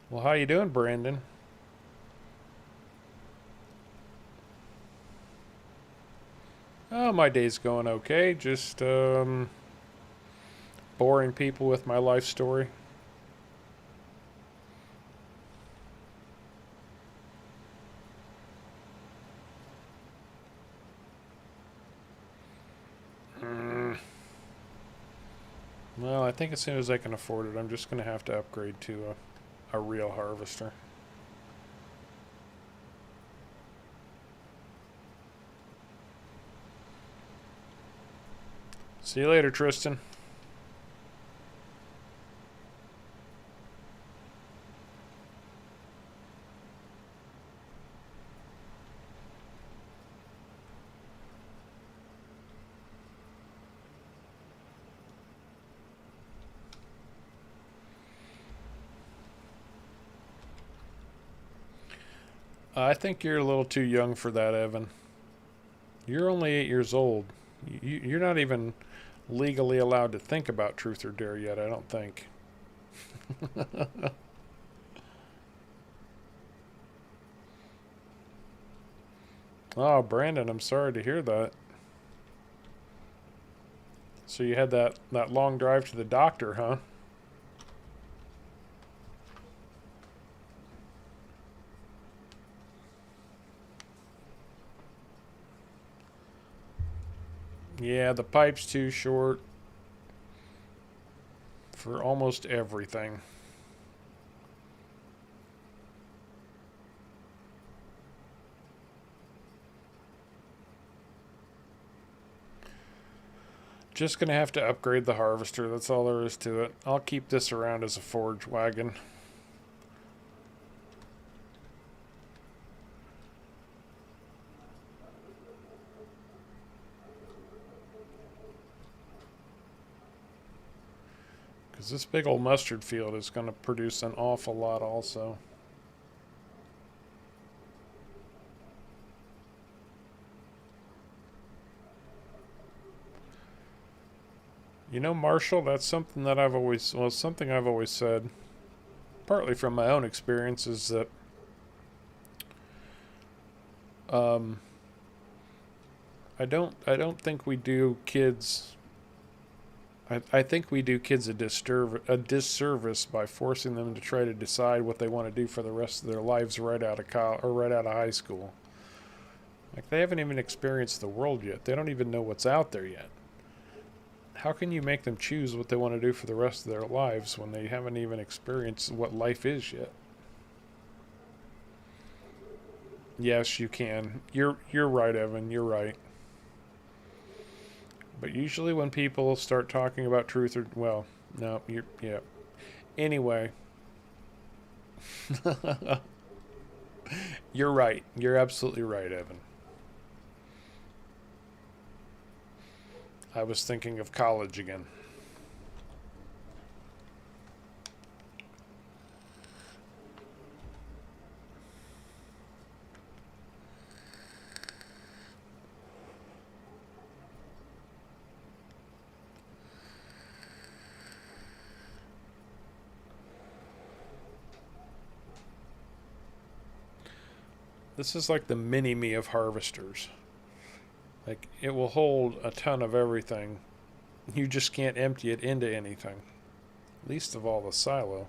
Well, how you doing, Brandon? Oh, my day's going okay. Just boring people with my life story. Well, I think as soon as I can afford it, I'm just going to have to upgrade to a real harvester. See you later, Tristan. I think you're a little too young for that, Evan. You're only 8 years old. You're not even legally allowed to think about truth or dare yet, I don't think. Oh, Brandon, I'm sorry to hear that. So you had that long drive to the doctor, huh? Yeah, the pipe's too short for almost everything. Just gonna have to upgrade the harvester. That's all there is to it. I'll keep this around as a forage wagon. Because this big old mustard field is going to produce an awful lot also. You know, Marshall, that's something that I've always, well, something I've always said, partly from my own experience, is that I don't think we do kids. I think we do kids a disservice by forcing them to try to decide what they want to do for the rest of their lives right out of college or right out of high school. Like, they haven't even experienced the world yet. They don't even know what's out there yet. How can you make them choose what they want to do for the rest of their lives when they haven't even experienced what life is yet? Yes, you can. You're right, Evan. You're right. But usually when people start talking about truth, or, well, no, yeah. Anyway. You're right. You're absolutely right, Evan. I was thinking of college again. This is like the mini-me of harvesters. Like, it will hold a ton of everything. You just can't empty it into anything. Least of all the silo.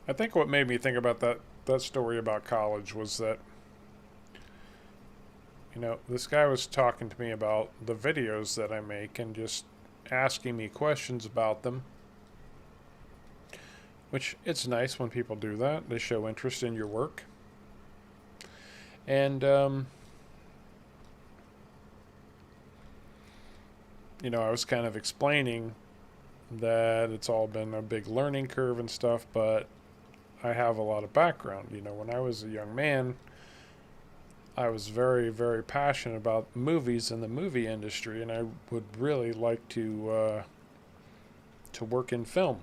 I think what made me think about that story about college was that, you know, this guy was talking to me about the videos that I make and just asking me questions about them. Which, it's nice when people do that. They show interest in your work. And, you know, I was kind of explaining that it's all been a big learning curve and stuff, but I have a lot of background. You know, when I was a young man, I was very, very passionate about movies and the movie industry, and I would really like to work in film.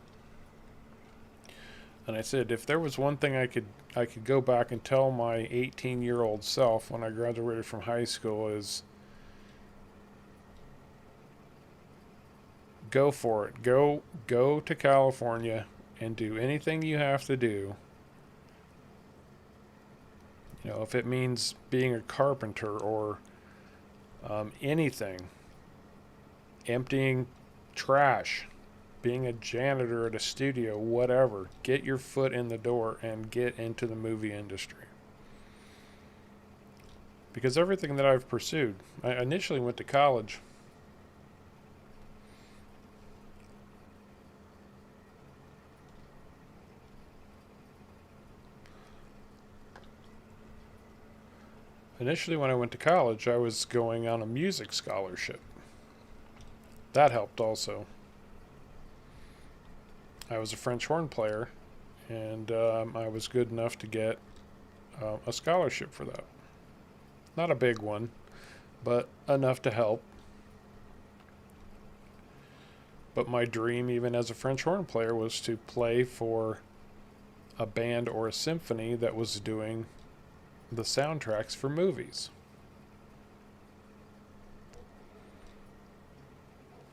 And I said, if there was one thing I could go back and tell my 18-year-old self when I graduated from high school is, go for it. Go to California and do anything you have to do. You know, if it means being a carpenter or anything, emptying trash, being a janitor at a studio, whatever. Get your foot in the door and get into the movie industry. Because everything that I've pursued, I initially went to college. Initially, when I went to college, I was going on a music scholarship. that helped also. I was a French horn player, and I was good enough to get a scholarship for that. Not a big one, but enough to help. But my dream, even as a French horn player, was to play for a band or a symphony that was doing the soundtracks for movies.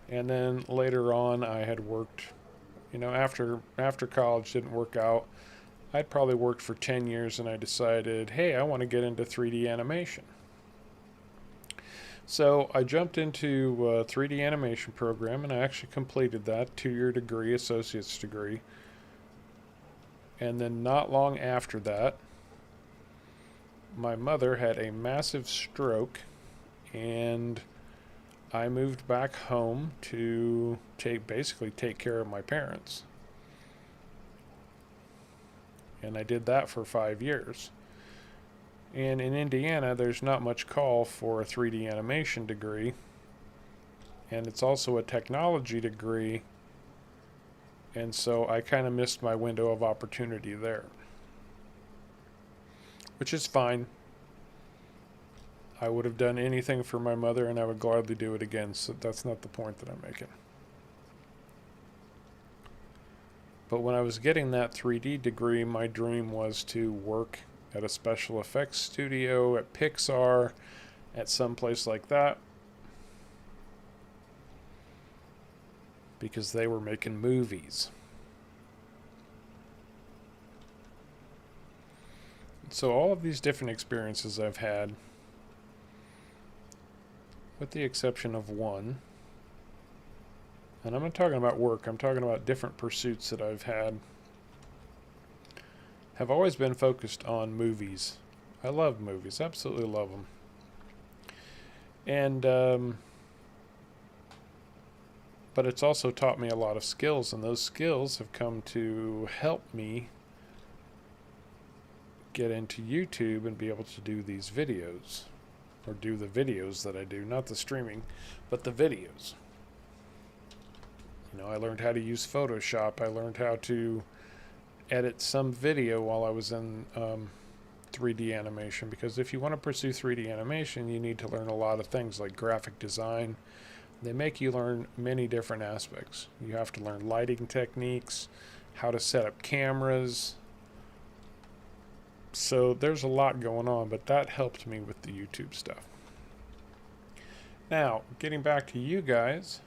And then later on, I had worked, after college didn't work out, I'd probably worked for 10 years, and I decided, hey, I want to get into 3D animation. So I jumped into a 3D animation program, and I actually completed that 2-year degree, associate's degree. And then not long after that, my mother had a massive stroke, and I moved back home to basically take care of my parents. And I did that for 5 years. And in Indiana, there's not much call for a 3D animation degree. And it's also a technology degree. And so I kind of missed my window of opportunity there. Which is fine. I would have done anything for my mother, and I would gladly do it again. So that's not the point that I'm making. But when I was getting that 3D degree, my dream was to work at a special effects studio, at Pixar, at some place like that. Because they were making movies. So all of these different experiences I've had, with the exception of one, and I'm not talking about work, I'm talking about different pursuits that I've had, have always been focused on movies. I love movies, absolutely love them. And, but it's also taught me a lot of skills, and those skills have come to help me get into YouTube and be able to do these videos. Or do the videos that I do, not the streaming, but the videos. I learned how to use Photoshop. I learned how to edit some video while I was in 3D animation, because if you want to pursue 3D animation, you need to learn a lot of things like graphic design. They make you learn many different aspects. You have to learn lighting techniques, how to set up cameras. So there's a lot going on, but that helped me with the YouTube stuff. Now, getting back to you guys.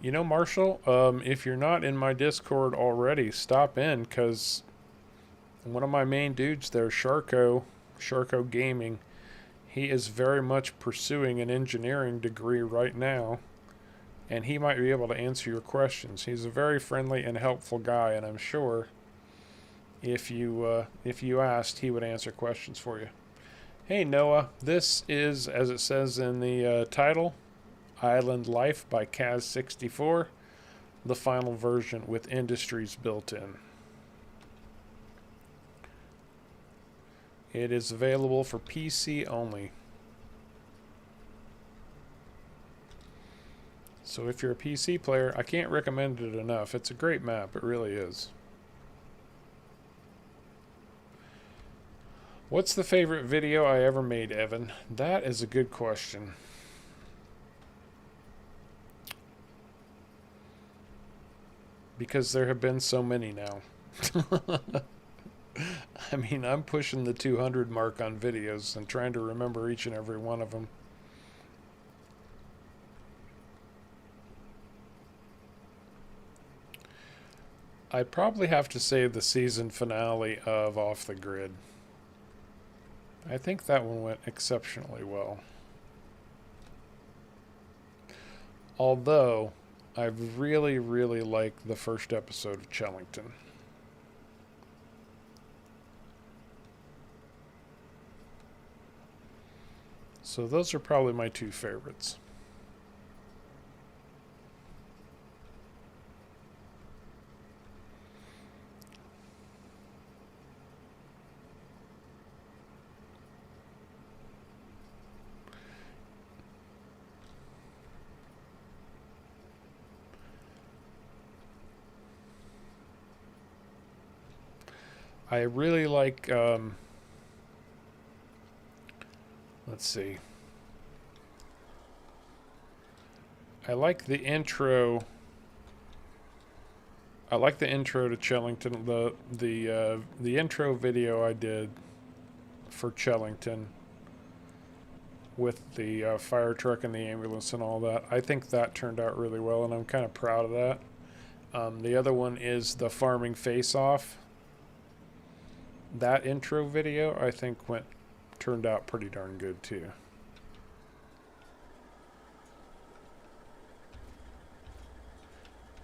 Marshall, if you're not in my Discord already, stop in, because one of my main dudes there, Sharko Gaming, he is very much pursuing an engineering degree right now, and he might be able to answer your questions. He's a very friendly and helpful guy, and I'm sure if you asked, he would answer questions for you. Hey Noah, this is, as it says in the title, Island Life by Cazz64, the final version with industries built in. It is available for PC only. So if you're a PC player, I can't recommend it enough. It's a great map, it really is. What's the favorite video I ever made, Evan? That is a good question. Because there have been so many now. I mean, I'm pushing the 200 mark on videos and trying to remember each and every one of them. I'd probably have to say the season finale of Off the Grid. I think that one went exceptionally well. Although, I really, really like the first episode of Chellington. So those are probably my two favorites. I really like, let's see. I like the intro. I like the intro to Chellington. The intro video I did for Chellington with the fire truck and the ambulance and all that. I think that turned out really well, and I'm kind of proud of that. The other one is the farming face-off. That intro video I think turned out pretty darn good too.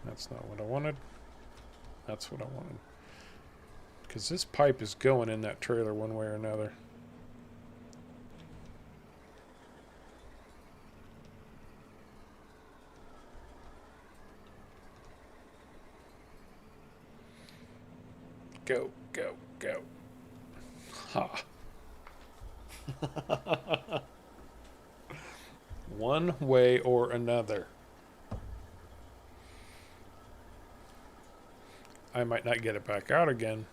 That's not what I wanted. That's what I wanted. Because this pipe is going in that trailer one way or another. Go, go, go. Ha. One way or another. I might not get it back out again.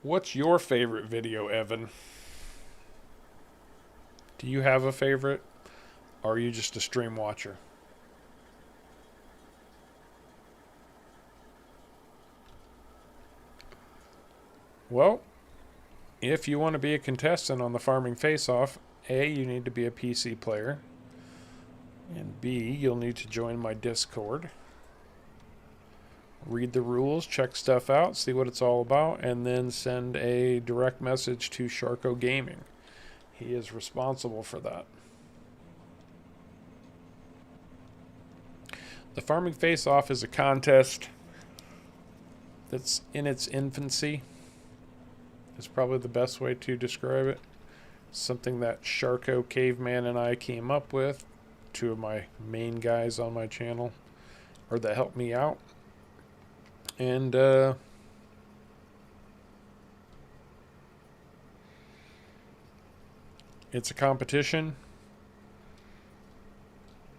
What's your favorite video, Evan? Do you have a favorite? Or are you just a stream watcher? Well, if you want to be a contestant on the Farming Face-Off, A, you need to be a PC player. And B, you'll need to join my Discord. Read the rules, check stuff out, see what it's all about, and then send a direct message to Sharko Gaming. He is responsible for that. The Farming Face-Off is a contest that's in its infancy. Is probably the best way to describe it. Something that Sharko, Caveman, and I came up with. Two of my main guys on my channel, or that helped me out. And it's a competition.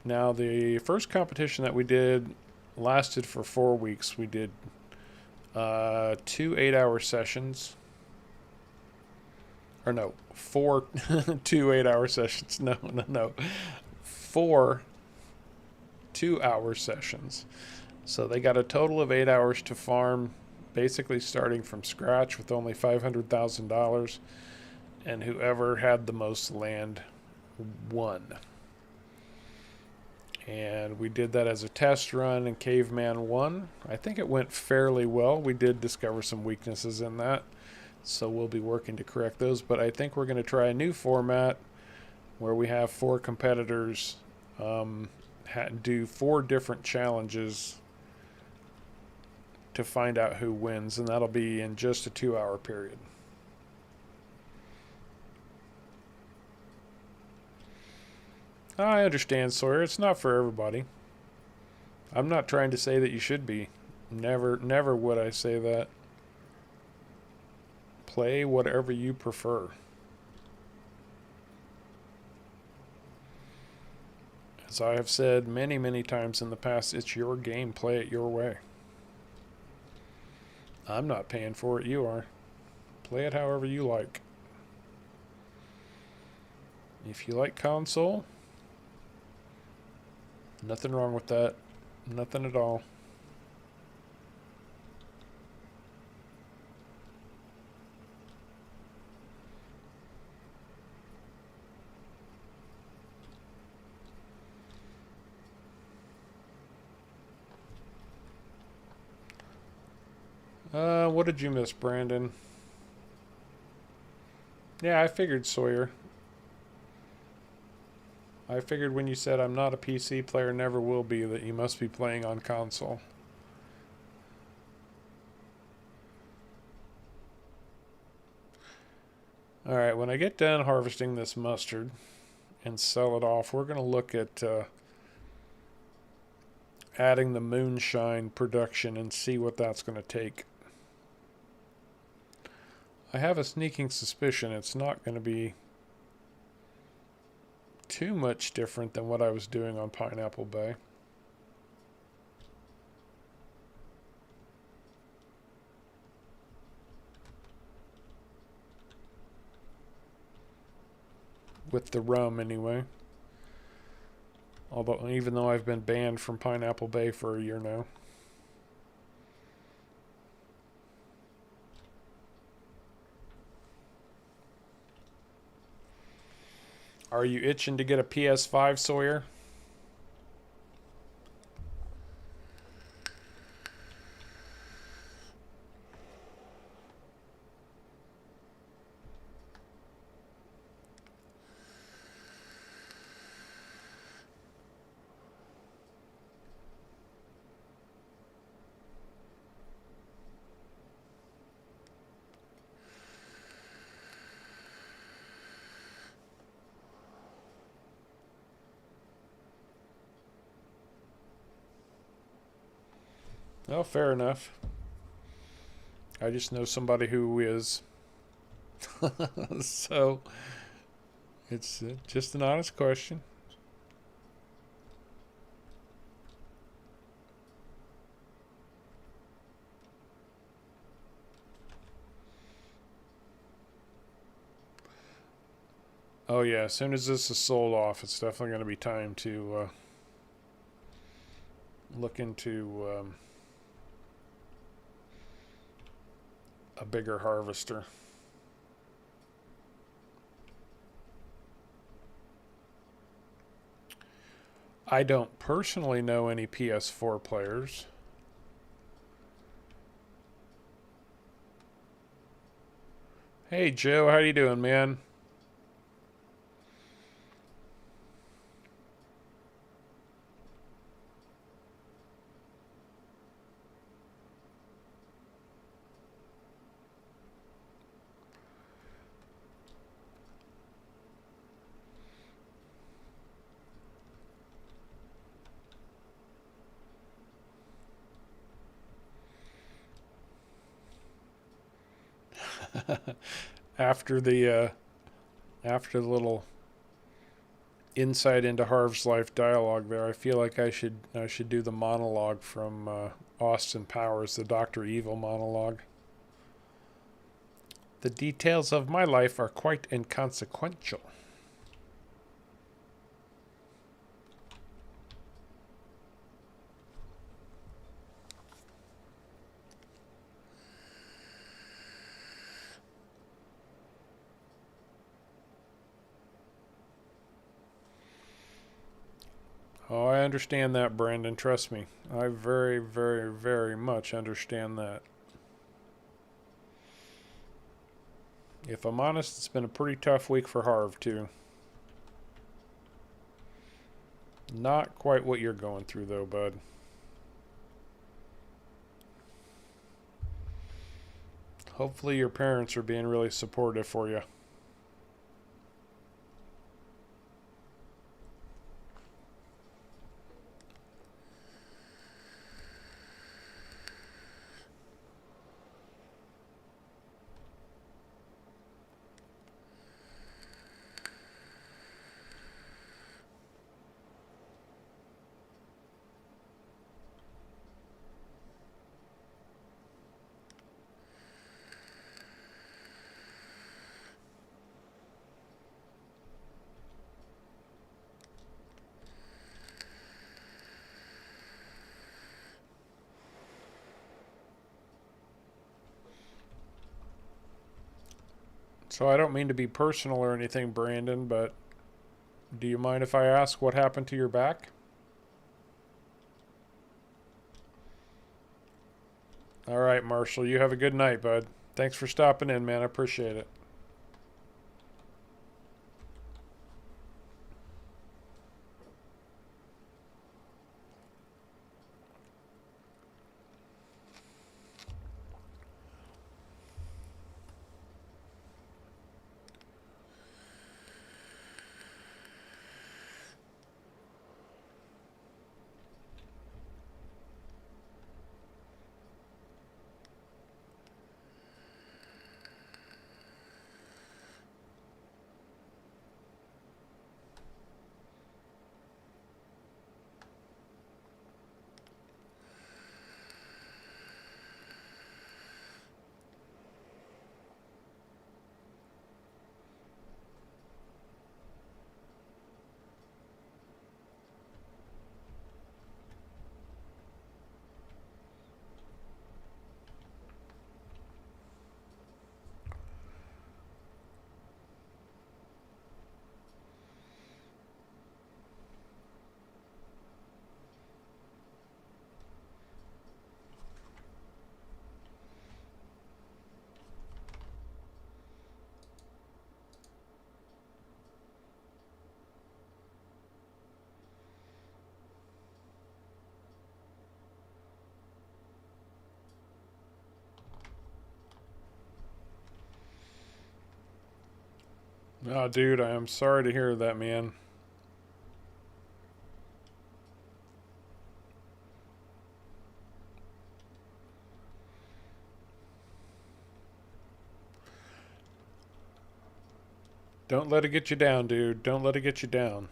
Now, the first competition that we did lasted for 4 weeks. We did 2 8-hour sessions. Or no, 4 2 8-hour sessions. No. 4 2-hour sessions. So they got a total of 8 hours to farm, basically starting from scratch with only $500,000. And whoever had the most land won. And we did that as a test run, and Caveman won. I think it went fairly well. We did discover some weaknesses in that, so we'll be working to correct those. But I think we're going to try a new format where we have 4 competitors do 4 different challenges to find out who wins, and that'll be in just a 2-hour period. I understand, Sawyer. It's not for everybody. I'm not trying to say that you should be. Never would I say that. Play whatever you prefer. As I have said many, many times in the past, it's your game. Play it your way. I'm not paying for it. You are. Play it however you like. If you like console, nothing wrong with that. Nothing at all. What did you miss, Brandon? Yeah, I figured, Sawyer. I figured when you said I'm not a PC player, never will be, that you must be playing on console. Alright, when I get done harvesting this mustard and sell it off, we're going to look at adding the moonshine production and see what that's going to take. I have a sneaking suspicion it's not going to be too much different than what I was doing on Pineapple Bay. With the rum, anyway. Although, even though I've been banned from Pineapple Bay for a year now. Are you itching to get a PS5, Sawyer? Oh, fair enough. I just know somebody who is. So, it's just an honest question. Oh yeah, as soon as this is sold off, it's definitely going to be time to look into a bigger harvester. I don't personally know any PS4 players. Hey Joe, how you doing, man? After the little insight into Harv's life dialogue there, I feel like I should do the monologue from Austin Powers, the Dr. Evil monologue. The details of my life are quite inconsequential. Oh, I understand that, Brandon. Trust me. I very, very, very much understand that. If I'm honest, it's been a pretty tough week for Harv, too. Not quite what you're going through, though, bud. Hopefully your parents are being really supportive for you. So I don't mean to be personal or anything, Brandon, but do you mind if I ask what happened to your back? All right, Marshall, you have a good night, bud. Thanks for stopping in, man. I appreciate it. Oh, dude, I am sorry to hear that, man. Don't let it get you down, dude. Don't let it get you down.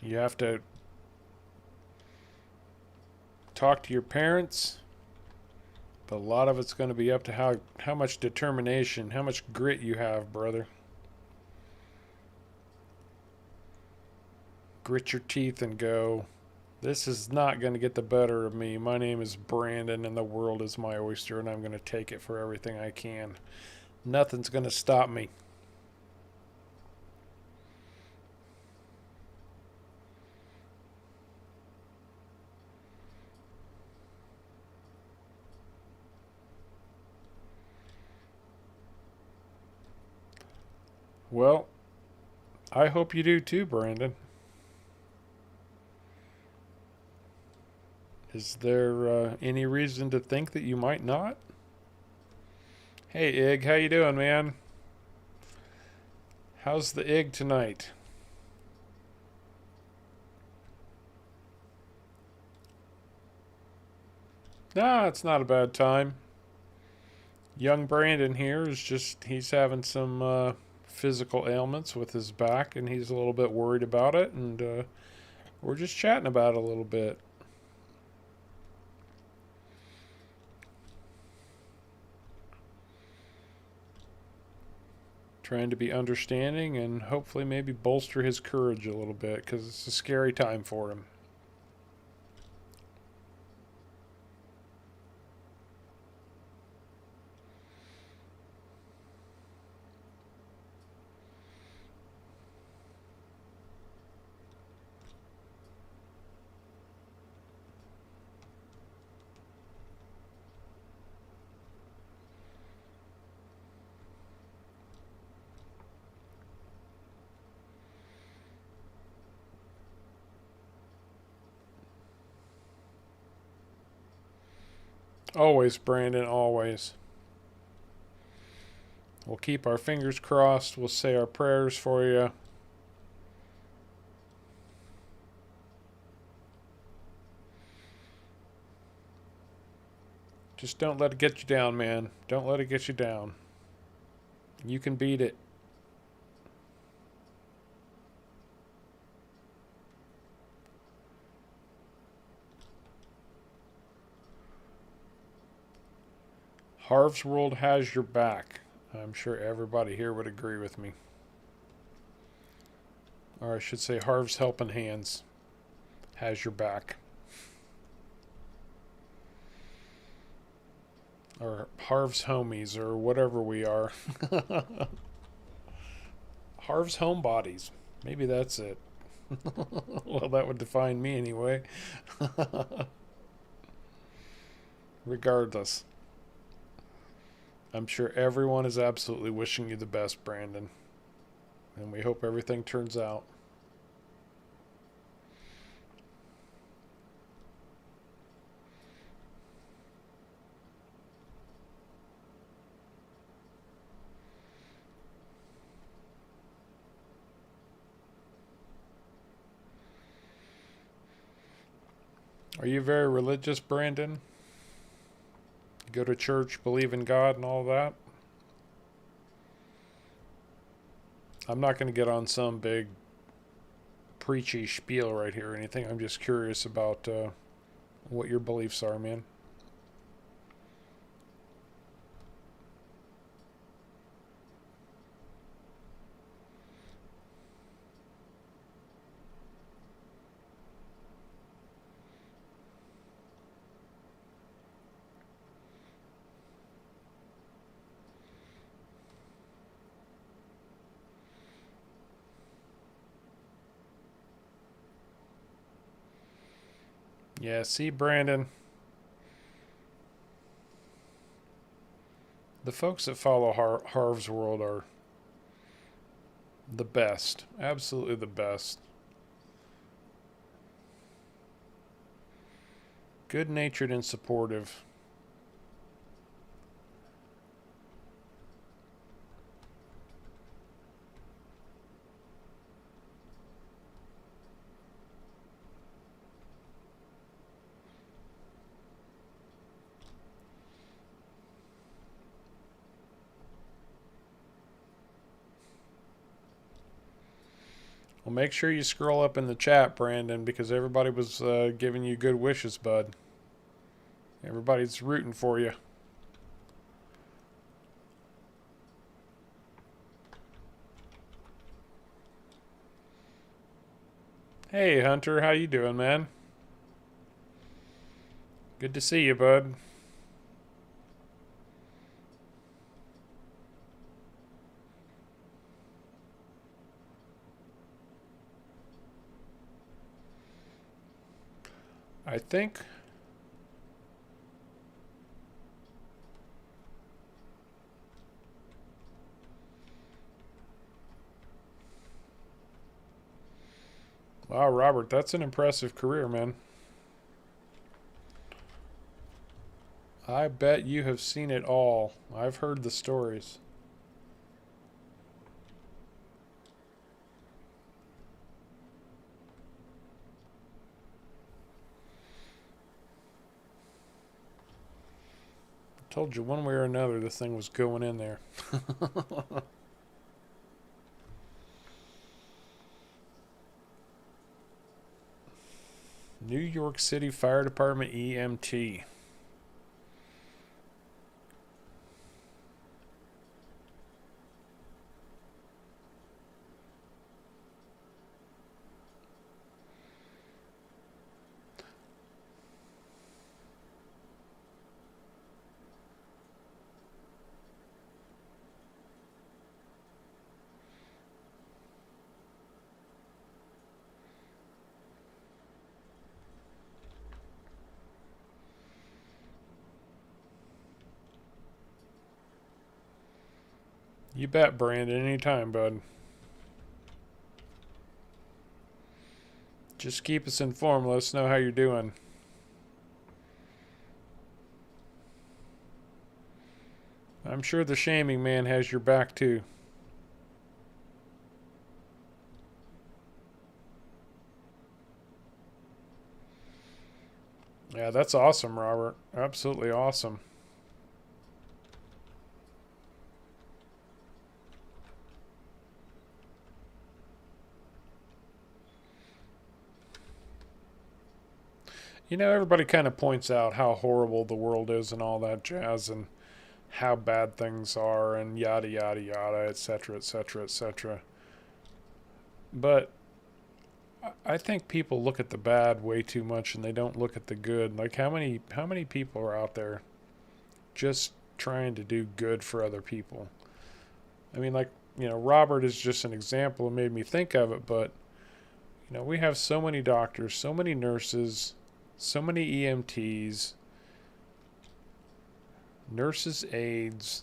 You have to talk to your parents, but a lot of it's going to be up to how much determination, how much grit you have, brother. Grit your teeth and go, this is not going to get the better of me. My name is Brandon, and the world is my oyster, and I'm going to take it for everything I can. Nothing's going to stop me. Well, I hope you do too, Brandon. Is there any reason to think that you might not? Hey, Ig, how you doing, man? How's the Ig tonight? Nah, it's not a bad time. Young Brandon here is just, he's having some physical ailments with his back, and he's a little bit worried about it, and we're just chatting about it a little bit. Trying to be understanding and hopefully maybe bolster his courage a little bit, because it's a scary time for him. Always, Brandon, always. We'll keep our fingers crossed. We'll say our prayers for you. Just don't let it get you down, man. Don't let it get you down. You can beat it. Harv's World has your back. I'm sure everybody here would agree with me. Or I should say Harv's Helping Hands has your back. Or Harv's Homies, or whatever we are. Harv's Homebodies. Maybe that's it. Well, that would define me anyway. Regardless, I'm sure everyone is absolutely wishing you the best, Brandon. And we hope everything turns out. Are you very religious, Brandon? Go to church, believe in God, and all that? I'm not going to get on some big preachy spiel right here or anything. I'm just curious about what your beliefs are, man. Yeah, see, Brandon, the folks that follow Harv's World are the best. Absolutely the best. Good natured and supportive. Well, make sure you scroll up in the chat, Brandon, because everybody was giving you good wishes, bud. Everybody's rooting for you. Hey, Hunter, how you doing, man? Good to see you, bud. I think... Wow, Robert, that's an impressive career, man. I bet you have seen it all. I've heard the stories. I told you one way or another this thing was going in there. New York City Fire Department EMT. You bet, Brandon. Anytime, bud. Just keep us informed. Let us know how you're doing. I'm sure the shaming man has your back, too. Yeah, that's awesome, Robert. Absolutely awesome. You know, everybody kind of points out how horrible the world is and all that jazz and how bad things are and yada, yada, yada, etc., etc., etc. But I think people look at the bad way too much and they don't look at the good. Like how many people are out there just trying to do good for other people? I mean, like, you know, Robert is just an example and made me think of it, but you know, we have so many doctors, so many nurses, so many EMTs, nurses, aides,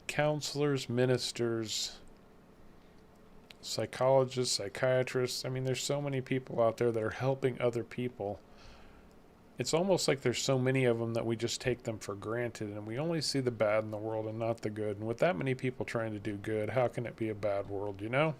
counselors, ministers, psychologists, psychiatrists. I mean, there's so many people out there that are helping other people. It's almost like there's so many of them that we just take them for granted and we only see the bad in the world and not the good. And with that many people trying to do good, how can it be a bad world, you know?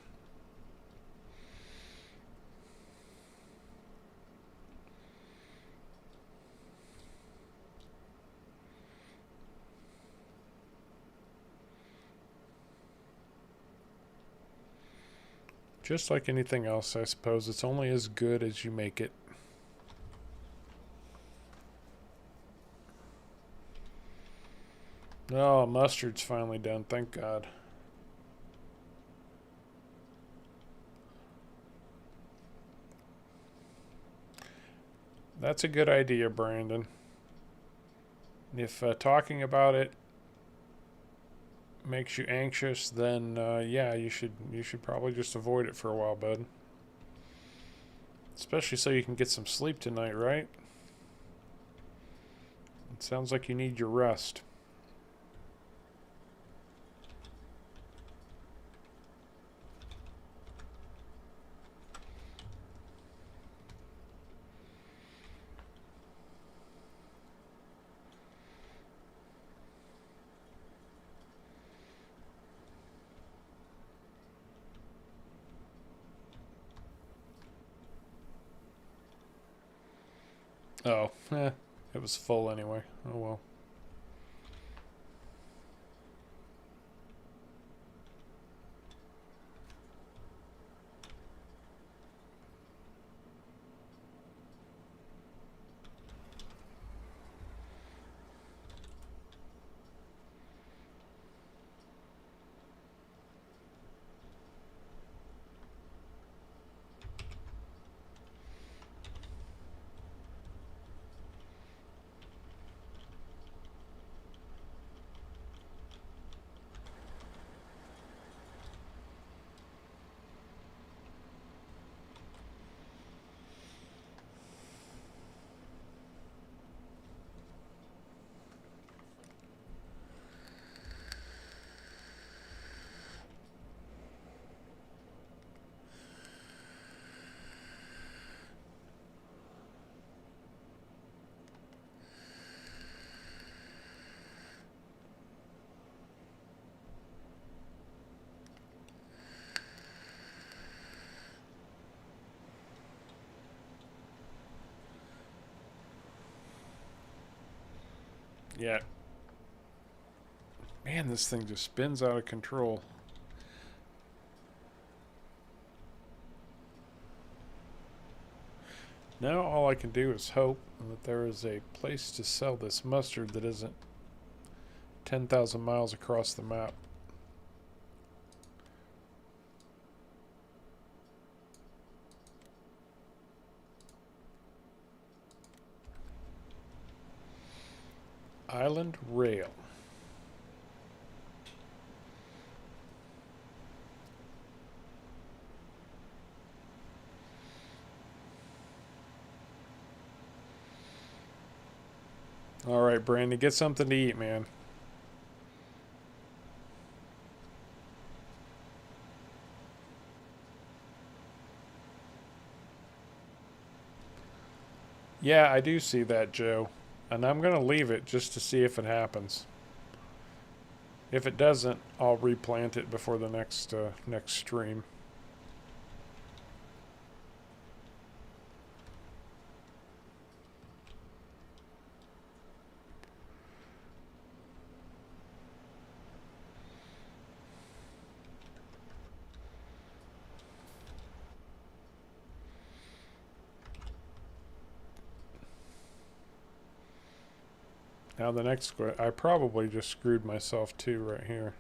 Just like anything else, I suppose, it's only as good as you make it. Oh, mustard's finally done, thank God. That's a good idea, Brandon. If talking about it makes you anxious, then yeah, you should probably just avoid it for a while, bud. Especially so you can get some sleep tonight, right? It sounds like you need your rest. Oh, it was full anyway. Oh well. Yeah. Man, this thing just spins out of control. Now all I can do is hope that there is a place to sell this mustard that isn't 10,000 miles across the map. Island Rail. All right, Brandy, get something to eat, man. Yeah, I do see that, Joe. And I'm going to leave it just to see if it happens. If it doesn't, I'll replant it before the next stream. Now the next, I probably just screwed myself too right here.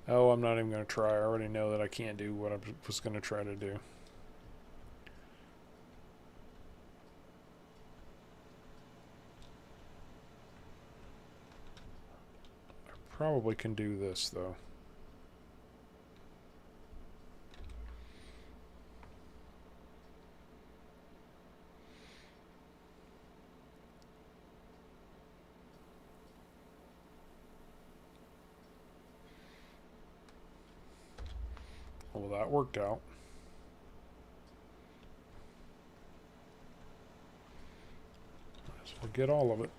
Oh, I'm not even going to try. I already know that I can't do what I was going to try to do. I probably can do this though. Well, that worked out. Might as well get all of it.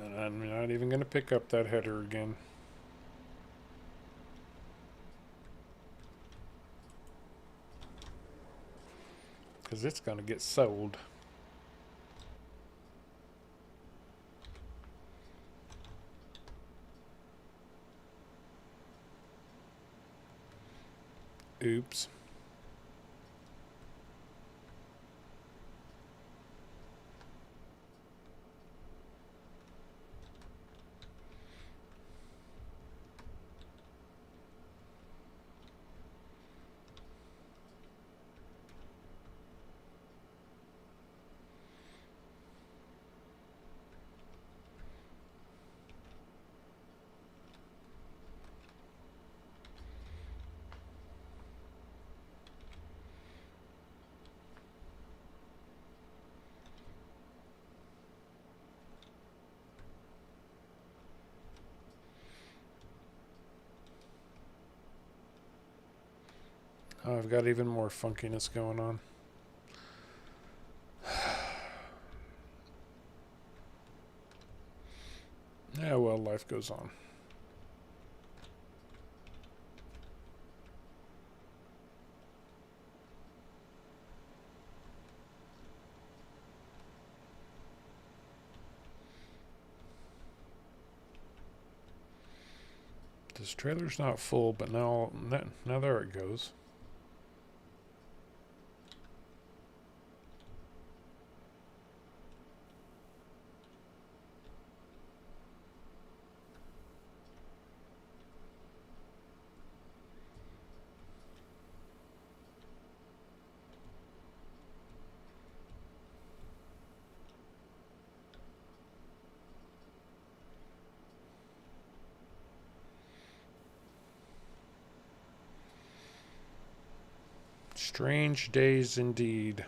And I'm not even going to pick up that header again. Because it's going to get sold. Oops. Oh, I've got even more funkiness going on. Yeah, well, life goes on. This trailer's not full, but now there it goes. Strange days indeed.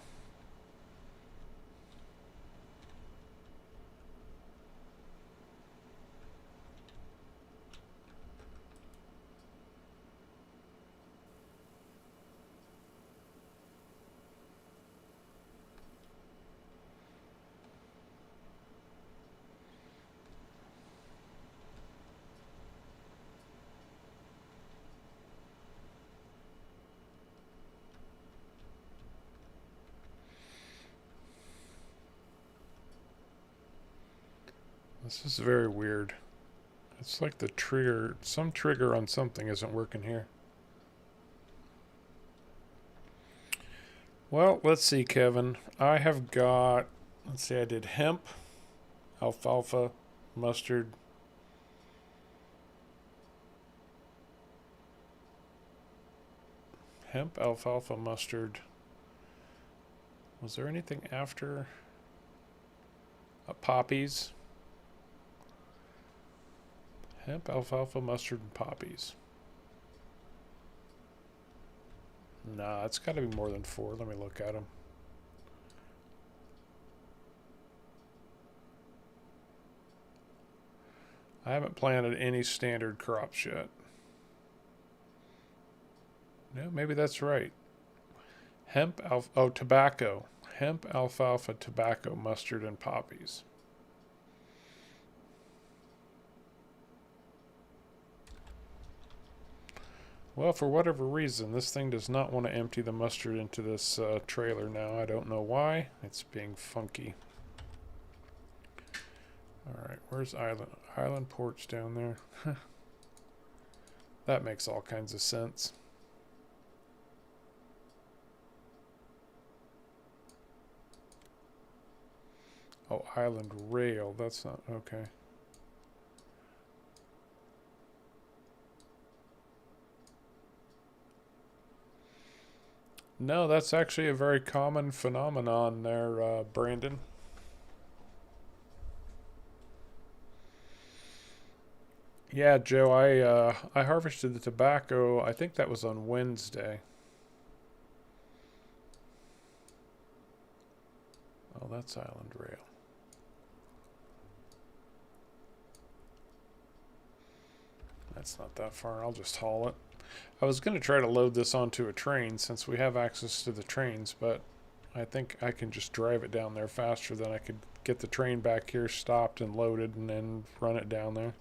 This is very weird. It's like the trigger, some trigger on something isn't working here. Well, let's see, Kevin. I have got, let's see, I did hemp, alfalfa, mustard. Hemp, alfalfa, mustard. Was there anything after? Poppies. Hemp, alfalfa, mustard, and poppies. Nah, it's got to be more than 4. Let me look at them. I haven't planted any standard crops yet. No, maybe that's right. Hemp, tobacco. Hemp, alfalfa, tobacco, mustard, and poppies. Well, for whatever reason, this thing does not want to empty the mustard into this trailer now. I don't know why. It's being funky. Alright, where's Island? Island Port's down there. That makes all kinds of sense. Oh, Island Rail. That's not... okay. No, that's actually a very common phenomenon there, Brandon. Yeah, Joe, I harvested the tobacco. I think that was on Wednesday. Oh, that's Island Rail. That's not that far. I'll just haul it. I was going to try to load this onto a train since we have access to the trains, but I think I can just drive it down there faster than I could get the train back here stopped and loaded and then run it down there.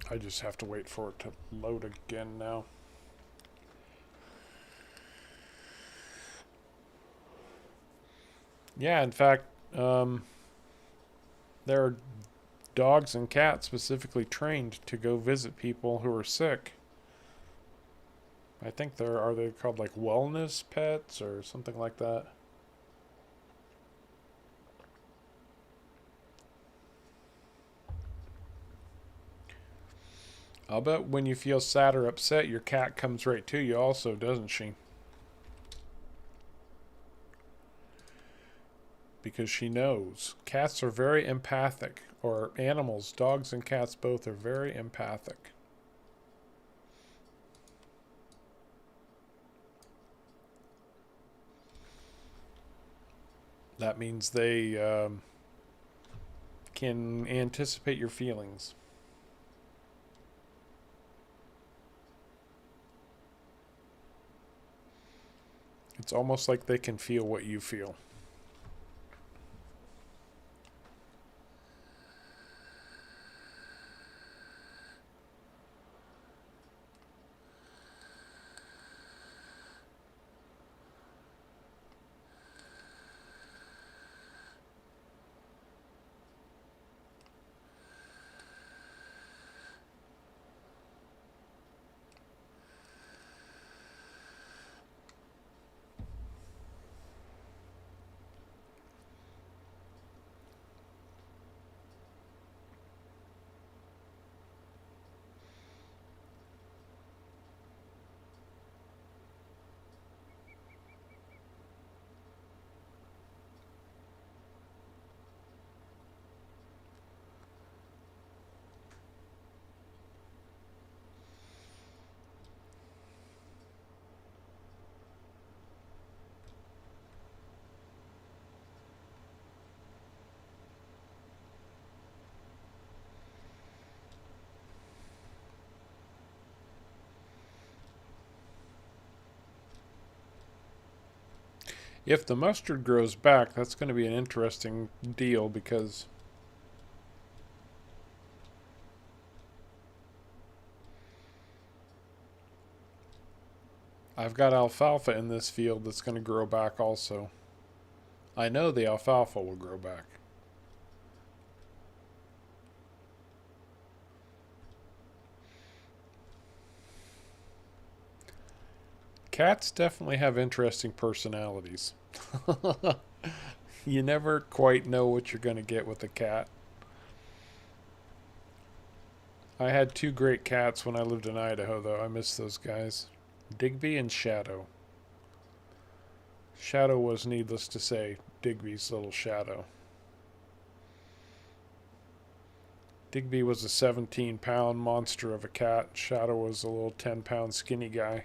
I just have to wait for it to load again now. Yeah, in fact, there are dogs and cats specifically trained to go visit people who are sick. I think are they called like wellness pets or something like that? I'll bet when you feel sad or upset, your cat comes right to you also, doesn't she? Because she knows. Cats are very empathic, or animals, dogs and cats both are very empathic. That means they can anticipate your feelings. It's almost like they can feel what you feel. If the mustard grows back, that's going to be an interesting deal because I've got alfalfa in this field that's going to grow back also. I know the alfalfa will grow back. Cats definitely have interesting personalities. You never quite know what you're going to get with a cat. I had two great cats when I lived in Idaho, though. I miss those guys. Digby and Shadow. Shadow was, needless to say, Digby's little shadow. Digby was a 17-pound monster of a cat. Shadow was a little 10-pound skinny guy.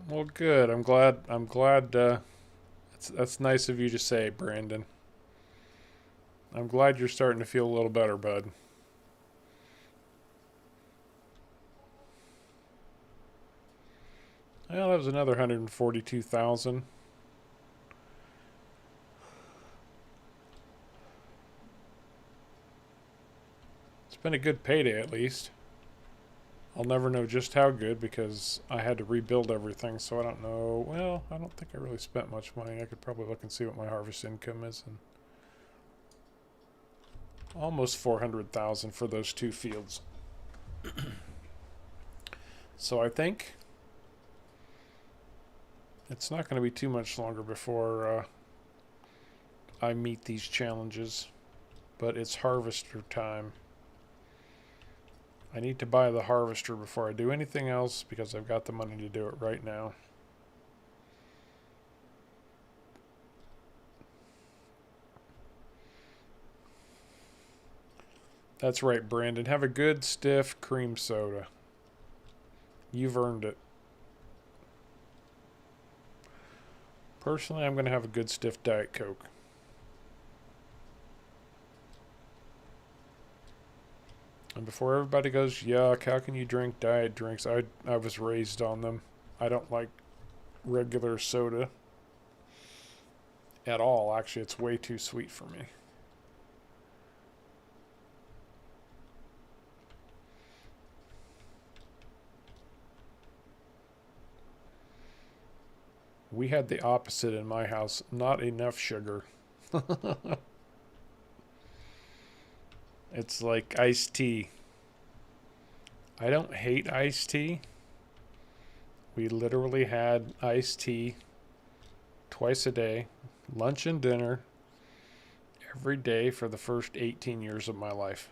Well, good. I'm glad. That's nice of you to say, Brandon. I'm glad you're starting to feel a little better, bud. Well, that was another 142,000. It's been a good payday, at least. I'll never know just how good because I had to rebuild everything, so I don't know. Well, I don't think I really spent much money. I could probably look and see what my harvest income is. And almost 400,000 for those two fields. So I think it's not going to be too much longer before I meet these challenges. But it's harvester time. I need to buy the harvester before I do anything else because I've got the money to do it right now. That's right, Brandon. Have a good, stiff cream soda. You've earned it. Personally, I'm going to have a good, stiff Diet Coke. And before everybody goes, yuck, how can you drink diet drinks? I was raised on them. I don't like regular soda at all. Actually, it's way too sweet for me. We had the opposite in my house. Not enough sugar. It's like iced tea. I don't hate iced tea. We literally had iced tea twice a day, lunch and dinner, every day for the first 18 years of my life.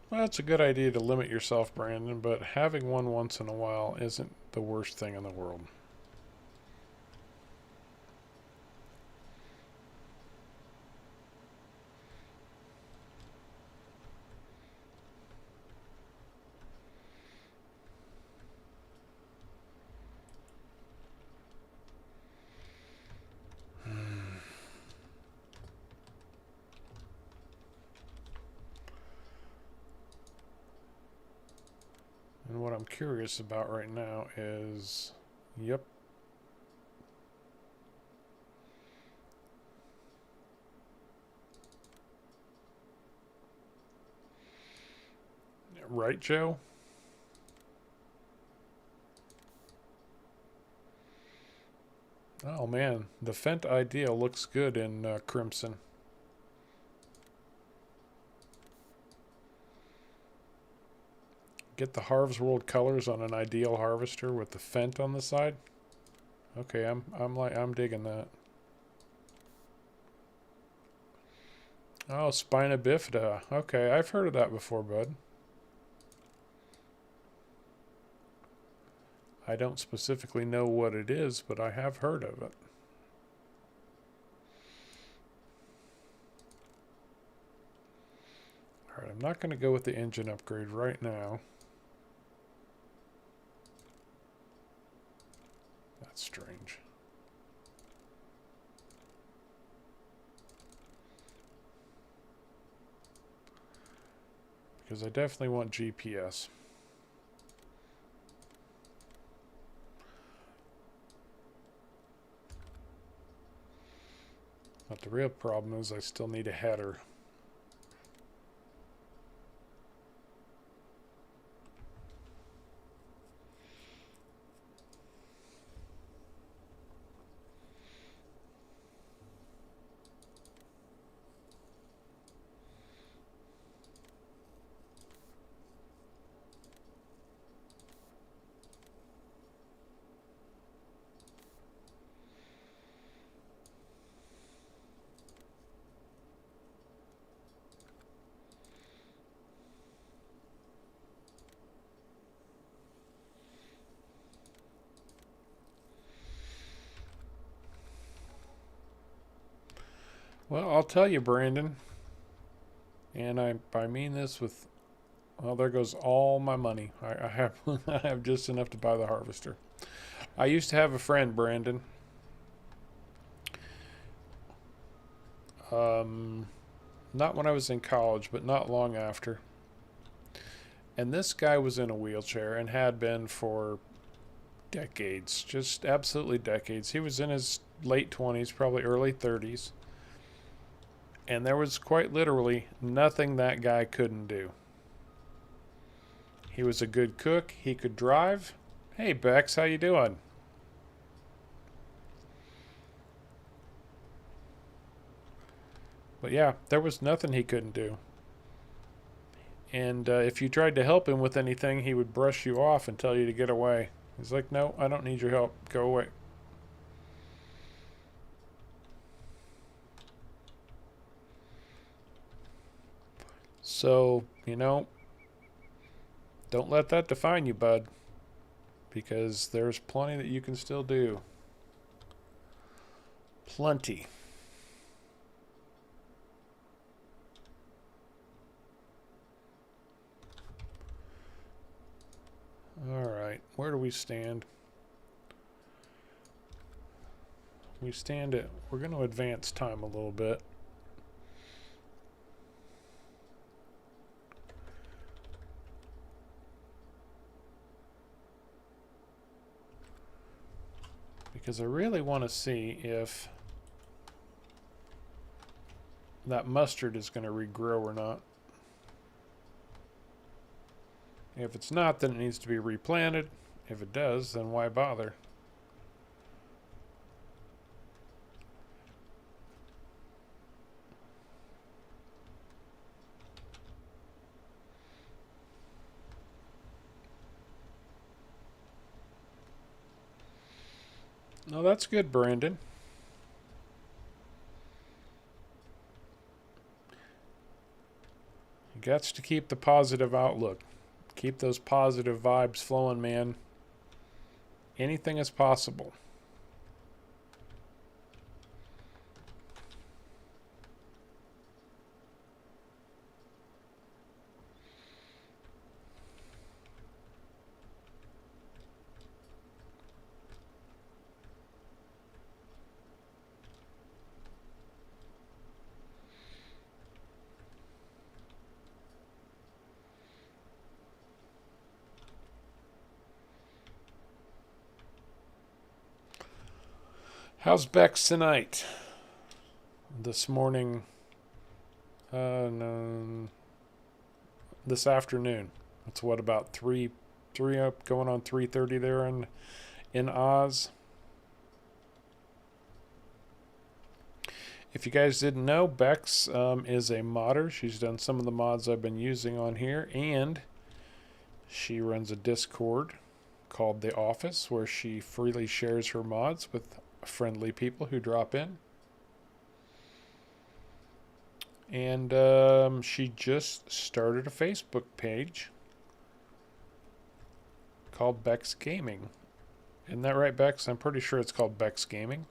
Well, it's a good idea to limit yourself, Brandon, but having one once in a while isn't the worst thing in the world. And what I'm curious about right now is, yep. Right, Joe? Oh man, the Fent Ideal looks good in Crimson. Get the Harvest World colors on an Ideal Harvester with the Fent on the side. Okay, I'm digging that. Oh, Spina bifida. Okay, I've heard of that before, bud. I don't specifically know what it is, but I have heard of it. Alright, I'm not going to go with the engine upgrade right now. That's strange. Because I definitely want GPS. But the real problem is I still need a header. Well, I'll tell you, Brandon, and I mean this with, well, there goes all my money. I have I have just enough to buy the harvester. I used to have a friend, Brandon. Not when I was in college, but not long after. And this guy was in a wheelchair and had been for decades, just absolutely decades. He was in his late 20s, probably early 30s. And there was quite literally nothing that guy couldn't do. He was a good cook. He could drive. Hey, Bex, how you doing? But yeah, there was nothing he couldn't do. And if you tried to help him with anything, he would brush you off and tell you to get away. He's like, no, I don't need your help. Go away. So, don't let that define you, bud. Because there's plenty that you can still do. Plenty. Alright, where do we stand? We stand at, we're going to advance time a little bit. Because I really want to see if that mustard is going to regrow or not. If it's not, then it needs to be replanted. If it does, then why bother? No, that's good, Brandon. You got to keep the positive outlook. Keep those positive vibes flowing, man. Anything is possible. How's Bex tonight? This morning, no, this afternoon. It's what, about three up, going on 3:30 there in Oz. If you guys didn't know, Bex is a modder. She's done some of the mods I've been using on here, and she runs a Discord called The Office, where she freely shares her mods with friendly people who drop in. And she just started a Facebook page called Bex Gaming. Isn't that right, Bex? I'm pretty sure it's called Bex Gaming.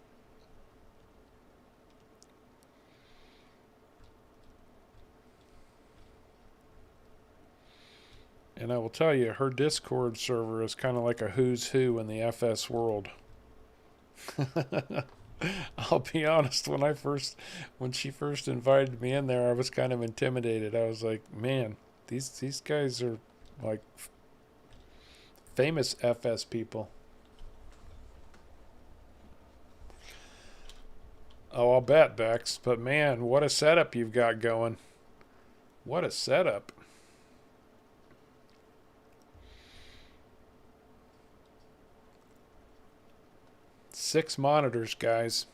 And I will tell you, her Discord server is kind of like a who's who in the FS world. I'll be honest, when she first invited me in there, I was kind of intimidated. I was like, man, these guys are like famous FS people. Oh, I'll bet, Bex. But man, what a setup you've got going. What a setup. Six monitors, guys.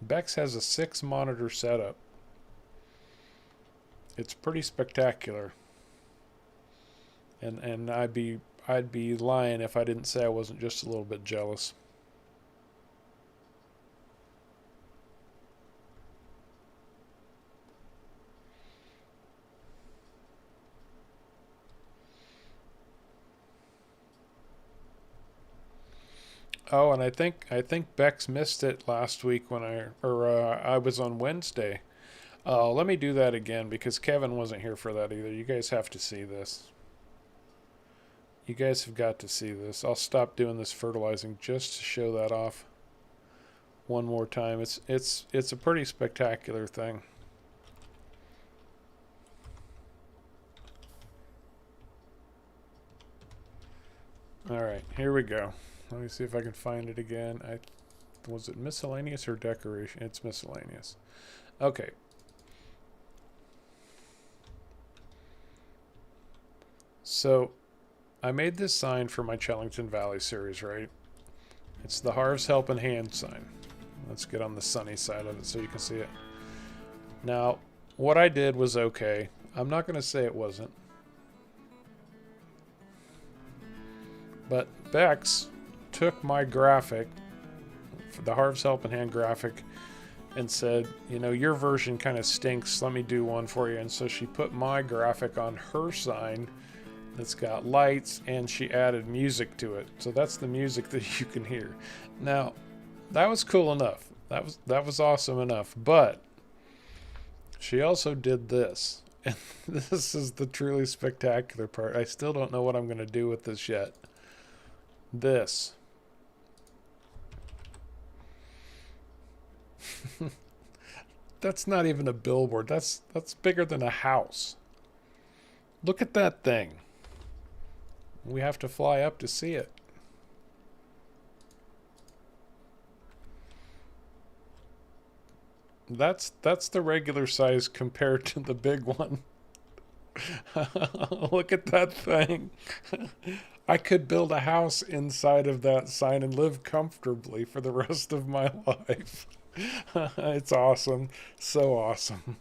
Bex has a 6-monitor setup. It's pretty spectacular. And I'd be lying if I didn't say I wasn't just a little bit jealous. Oh, and I think Bex missed it last week when I was on Wednesday. Let me do that again because Kevin wasn't here for that either. You guys have to see this. You guys have got to see this. I'll stop doing this fertilizing just to show that off one more time. It's a pretty spectacular thing. All right, here we go. Let me see if I can find it again. Was it miscellaneous or decoration? It's miscellaneous. Okay. So, I made this sign for my Chellington Valley series, right? It's the Harv's Helping Hand sign. Let's get on the sunny side of it so you can see it. Now, what I did was okay. I'm not going to say it wasn't. But Bex took my graphic, the Harv's Helping Hand graphic, and said, you know, your version kind of stinks. Let me do one for you. And so she put my graphic on her sign that's got lights, and she added music to it. So that's the music that you can hear. Now, that was cool enough. That was awesome enough. But she also did this. And this is the truly spectacular part. I still don't know what I'm going to do with this yet. This. That's not even a billboard. That's bigger than a house. Look at that thing. We have to fly up to see it. That's the regular size compared to the big one. Look at that thing. I could build a house inside of that sign and live comfortably for the rest of my life. It's awesome. So awesome.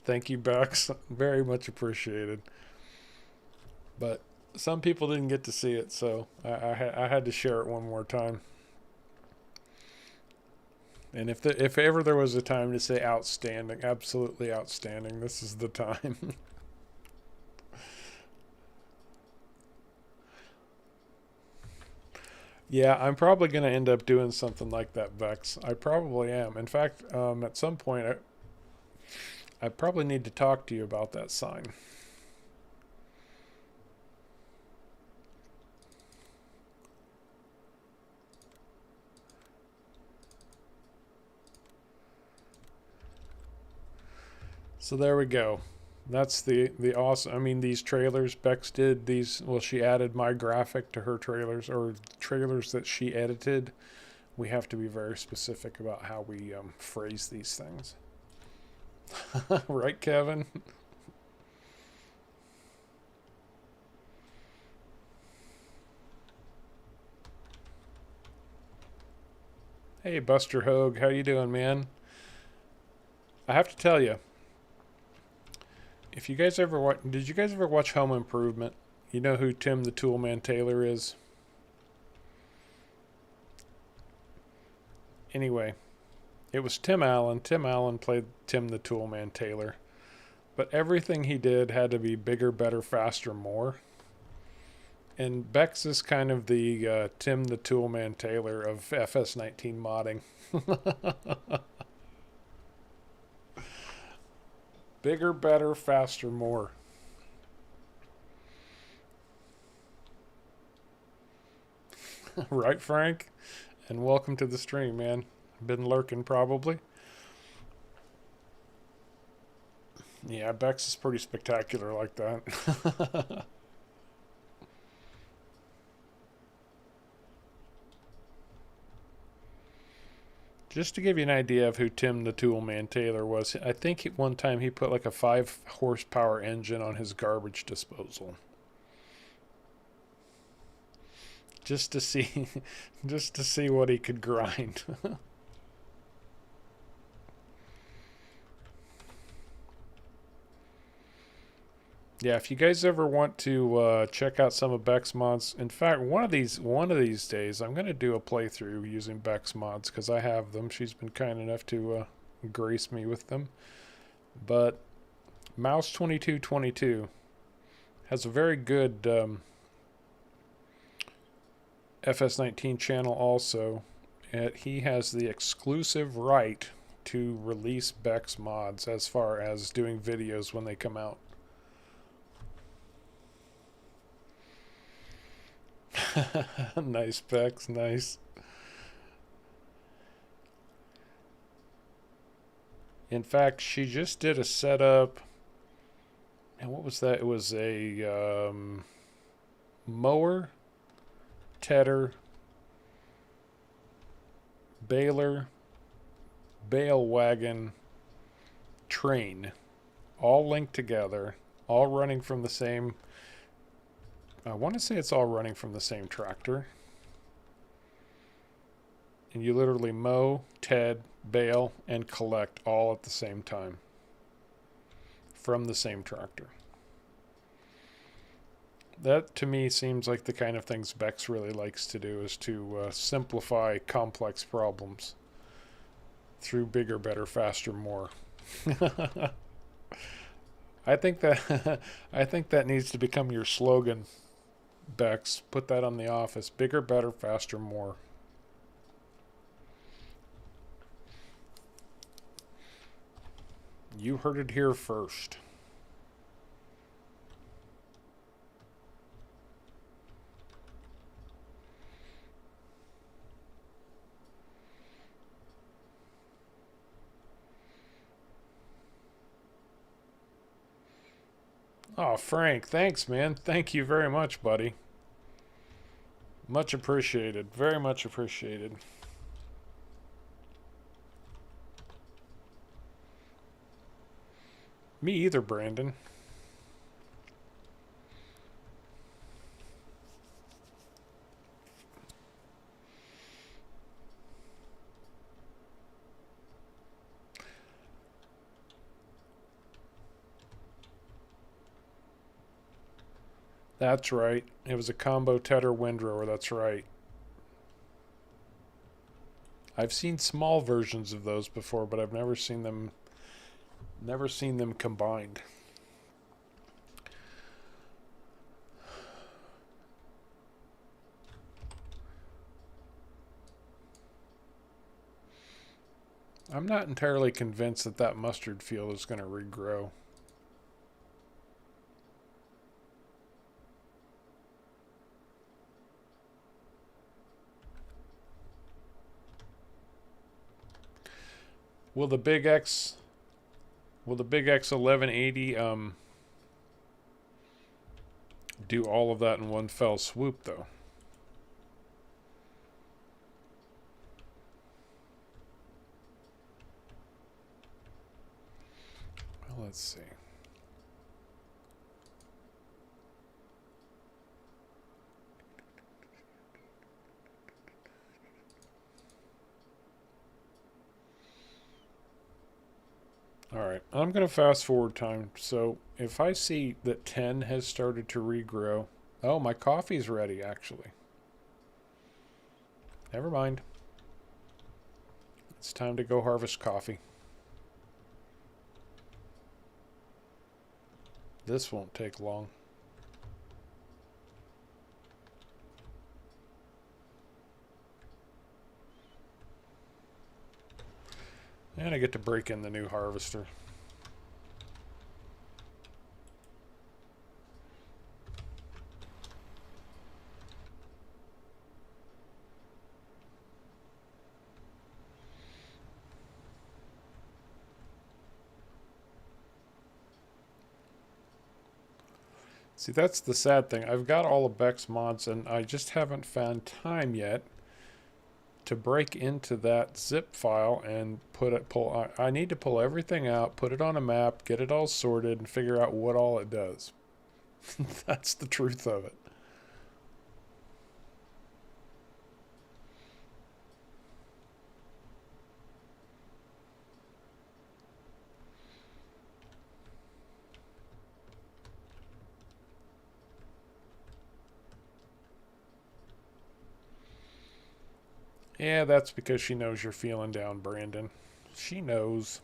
Thank you, Bex. Very much appreciated. But some people didn't get to see it, so I had to share it one more time. And if ever there was a time to say outstanding, absolutely outstanding, this is the time. Yeah, I'm probably going to end up doing something like that, Vex. I probably am. In fact, at some point, I probably need to talk to you about that sign. So there we go. That's the awesome. I mean, these trailers Bex did these. Well, she added my graphic to her trailers, or trailers that she edited we have to be very specific about how we phrase these things. Right, Kevin? Hey, Buster Hogue, how you doing, man? I have to tell you, if you guys ever did you guys ever watch Home Improvement? You know who Tim the Toolman Taylor is? Anyway, it was Tim Allen. Tim Allen played Tim the Toolman Taylor. But everything he did had to be bigger, better, faster, more. And Bex is kind of the Tim the Toolman Taylor of FS19 modding. Bigger, better, faster, more. Right, Frank? And welcome to the stream, man. Been lurking, probably. Yeah, Bex is pretty spectacular like that. Just to give you an idea of who Tim the Toolman Taylor was, I think one time he put like a 5 horsepower engine on his garbage disposal. Just to see just to see what he could grind. Yeah, if you guys ever want to check out some of Beck's mods, in fact, one of these days, I'm gonna do a playthrough using Beck's mods because I have them. She's been kind enough to grace me with them. But Mouse2222 has a very good FS19 channel also. And he has the exclusive right to release Beck's mods as far as doing videos when they come out. Nice, Bex, nice. In fact, she just did a setup. And what was that? It was a mower, tedder, baler, bale wagon, train, all linked together, all running from the same. I want to say it's all running from the same tractor. And you literally mow, ted, bale, and collect all at the same time from the same tractor. That to me seems like the kind of things Bex really likes to do, is to simplify complex problems through bigger, better, faster, more. I think that needs to become your slogan, Bex. Put that on the office. Bigger, better, faster, more. You heard it here first. Oh, Frank, thanks, man. Thank you very much, buddy. Much appreciated. Very much appreciated. Me either, Brandon. That's right. It was a combo tedder windrower, that's right. I've seen small versions of those before, but I've never seen them combined. I'm not entirely convinced that that mustard field is going to regrow. Will the Big X 1180 do all of that in one fell swoop though? Let's see. Alright, I'm going to fast forward time. So if I see that 10 has started to regrow. Oh, my coffee's ready, actually. Never mind. It's time to go harvest coffee. This won't take long. And I get to break in the new harvester. See, that's the sad thing. I've got all of Beck's mods, and I just haven't found time yet to break into that zip file and pull. I need to pull everything out, put it on a map, get it all sorted, and figure out what all it does. That's the truth of it. Yeah, that's because she knows you're feeling down, Brandon. She knows.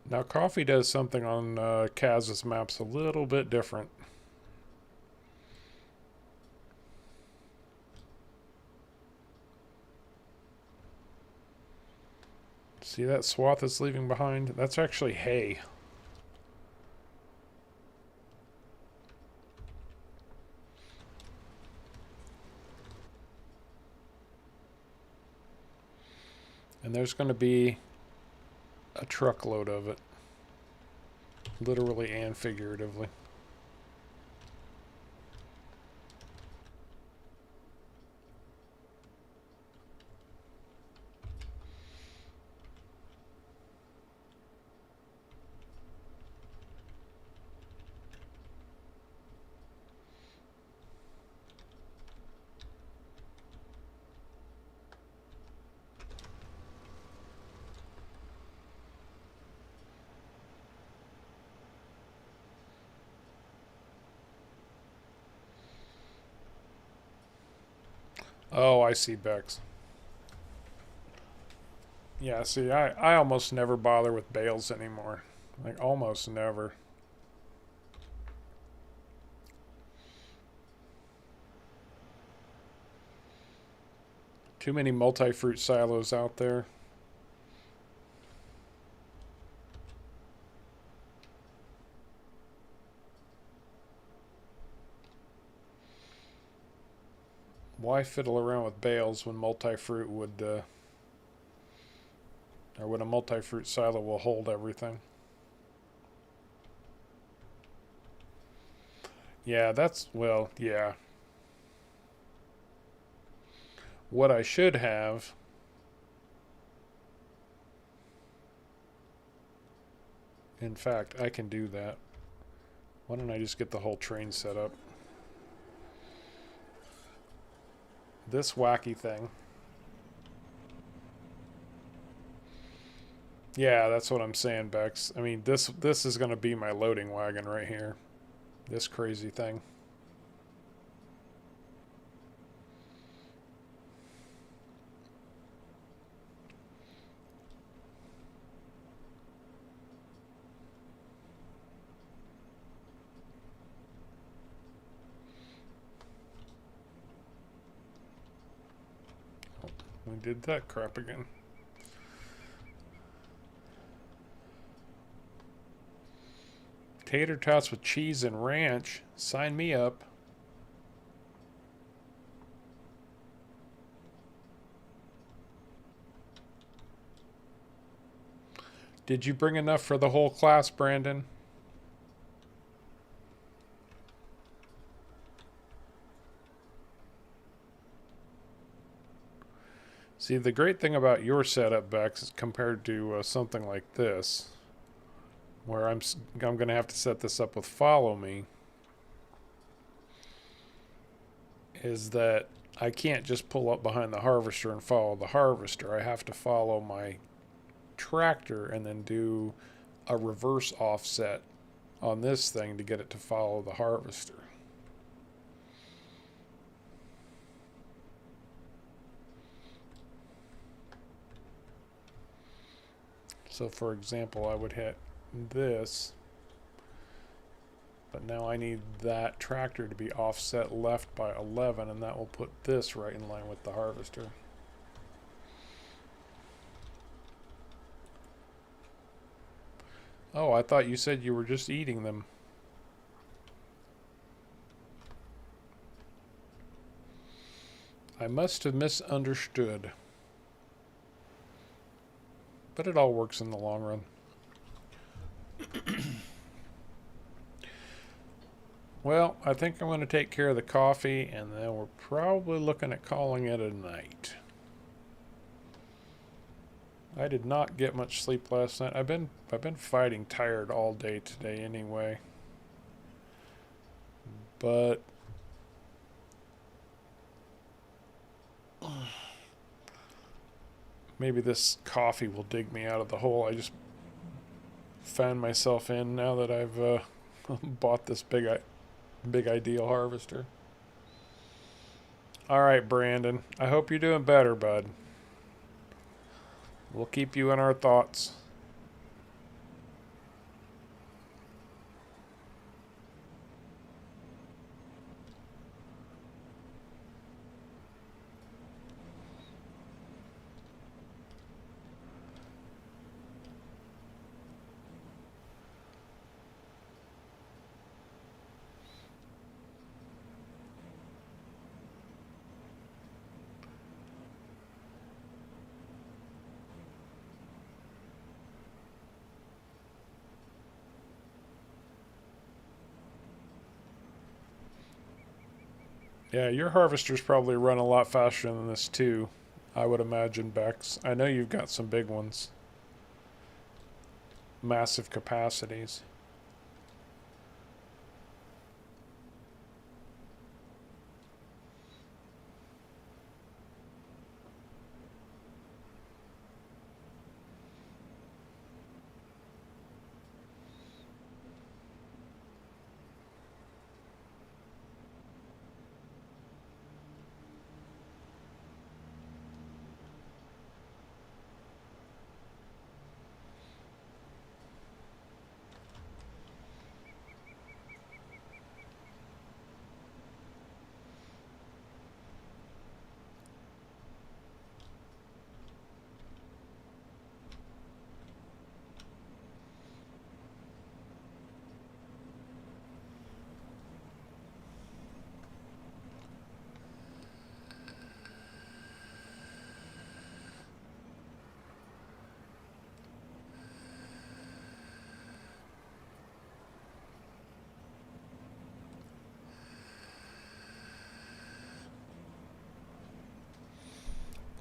Now, coffee does something on Cazz's maps a little bit different. See that swath it's leaving behind? That's actually hay. And there's going to be a truckload of it. Literally and figuratively. Oh, I see, Bex. Yeah, see, I almost never bother with bales anymore. Like, almost never. Too many multi-fruit silos out there. Why fiddle around with bales when multi-fruit would, or when a multi-fruit silo will hold everything? Yeah, that's, well, yeah. What I should have... In fact, I can do that. Why don't I just get the whole train set up? This wacky thing. Yeah, that's what I'm saying, Bex. I mean, this is going to be my loading wagon right here. This crazy thing. we did that crap again. Tater tots with cheese and ranch. Sign me up. Did you bring enough for the whole class, Brandon? See, the great thing about your setup, Bex, is compared to something like this, where I'm going to have to set this up with follow me, is that I can't just pull up behind the harvester and follow the harvester. I have to follow my tractor and then do a reverse offset on this thing to get it to follow the harvester. So for example, I would hit this, but now I need that tractor to be offset left by 11, and that will put this right in line with the harvester. Oh, I thought you said you were just eating them. I must have misunderstood. But it all works in the long run. Well, I think I'm going to take care of the coffee, and then we're probably looking at calling it a night. I did not get much sleep last night. I've been fighting tired all day today anyway. But maybe this coffee will dig me out of the hole I just found myself in now that I've bought this big ideal harvester. All right, Brandon. I hope you're doing better, bud. We'll keep you in our thoughts. Yeah, your harvesters probably run a lot faster than this too, I would imagine, Bex. I know you've got some big ones. Massive capacities.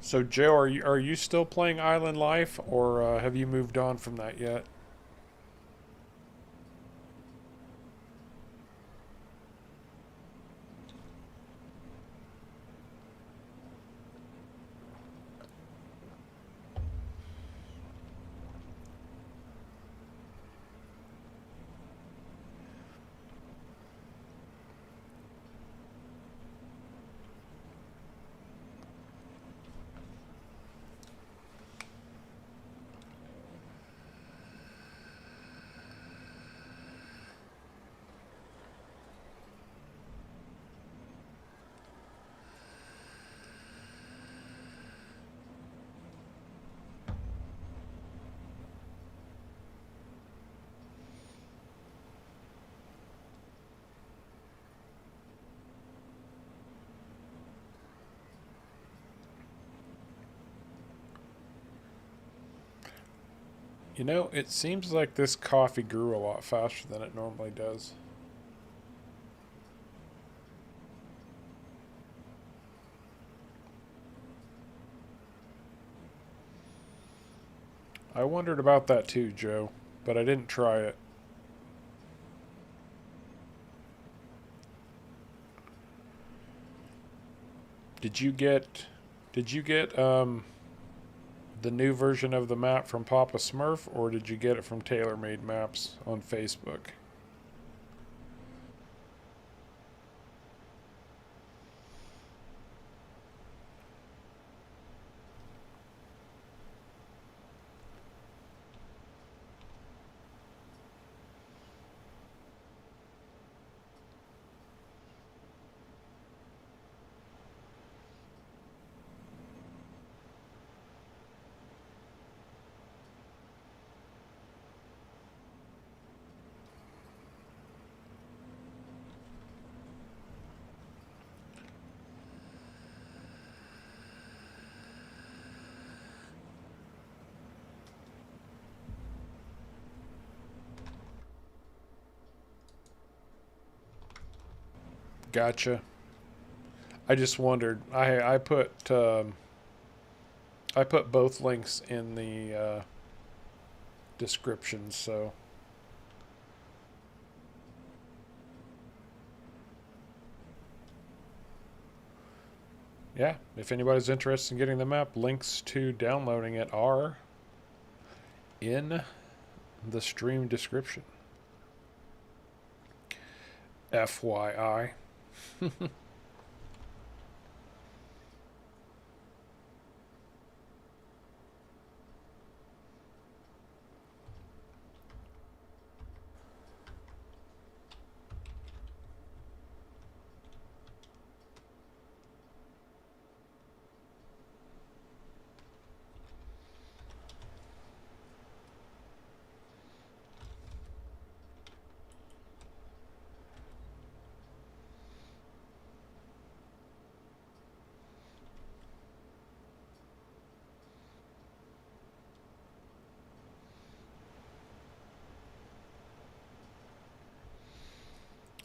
So, Joe, are you still playing Island Life, or have you moved on from that yet? You know, it seems like this coffee grew a lot faster than it normally does. I wondered about that too, Joe, but I didn't try it. Did you get the new version of the map from Papa Smurf, or did you get it from TaylorMade Maps on Facebook? Gotcha. I just wondered. I put both links in the description, so yeah. If anybody's interested in getting the map, links to downloading it are in the stream description. FYI.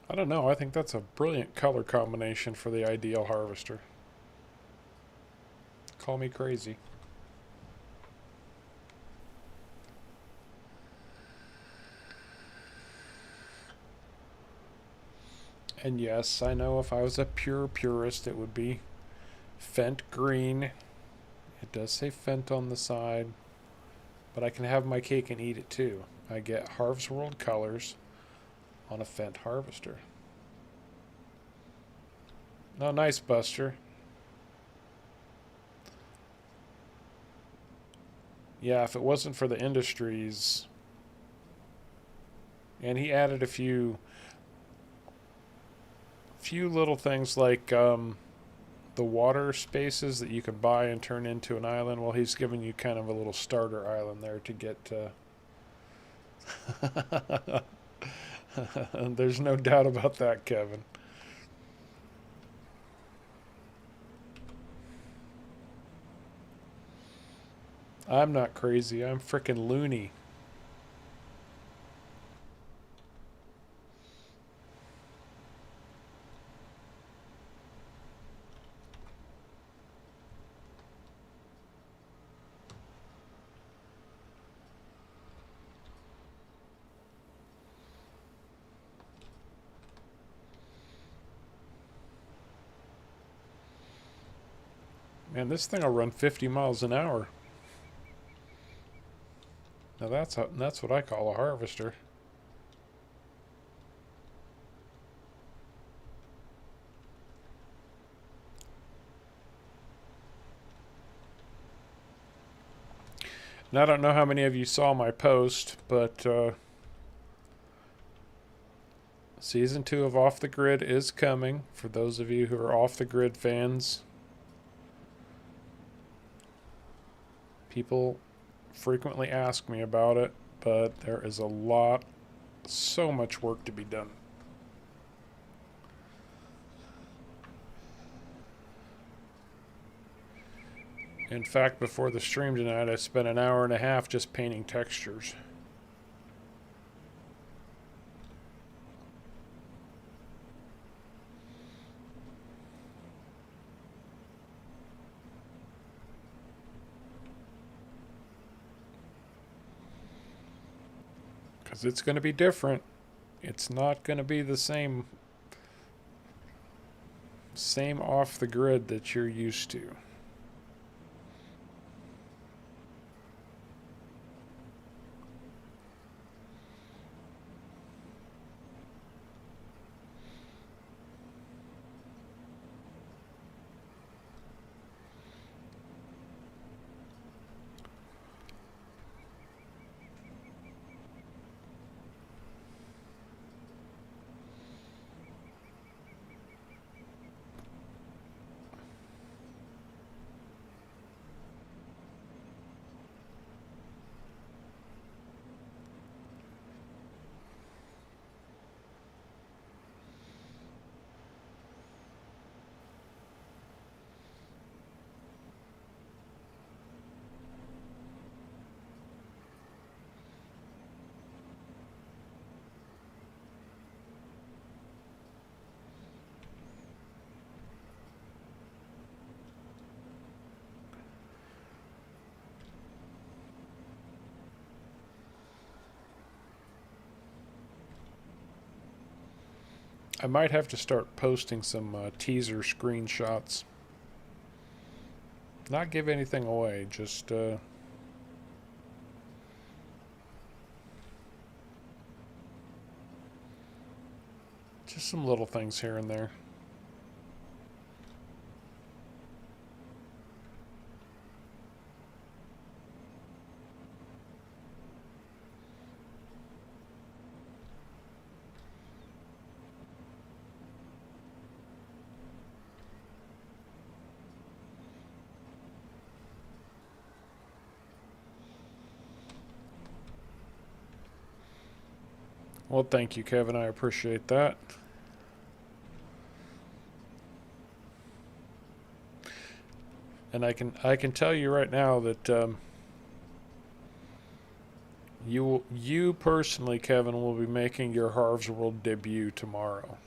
I don't know. I think that's a brilliant color combination for the ideal harvester. Call me crazy. And yes, I know if I was a pure purist, it would be Fent green. It does say Fent on the side, but I can have my cake and eat it too. I get Harvest World colors on a Fent harvester. No, nice, Buster. Yeah, if it wasn't for the industries, and he added a few little things like the water spaces that you can buy and turn into an island. Well, he's giving you kind of a little starter island there to get. There's no doubt about that, Kevin. I'm not crazy. I'm frickin' loony. Man, this thing will run 50 miles an hour. Now that's what I call a harvester. Now I don't know how many of you saw my post, but Season 2 of Off the Grid is coming. For those of you who are Off the Grid fans, people frequently ask me about it, but there is so much work to be done. In fact, before the stream tonight, I spent an hour and a half just painting textures. Because it's going to be different. It's not going to be the same off the grid that you're used to. I might have to start posting some teaser screenshots. Not give anything away, just some little things here and there. Well, thank you, Kevin. I appreciate that. And I can tell you right now that you personally, Kevin, will be making your Harv's World debut tomorrow.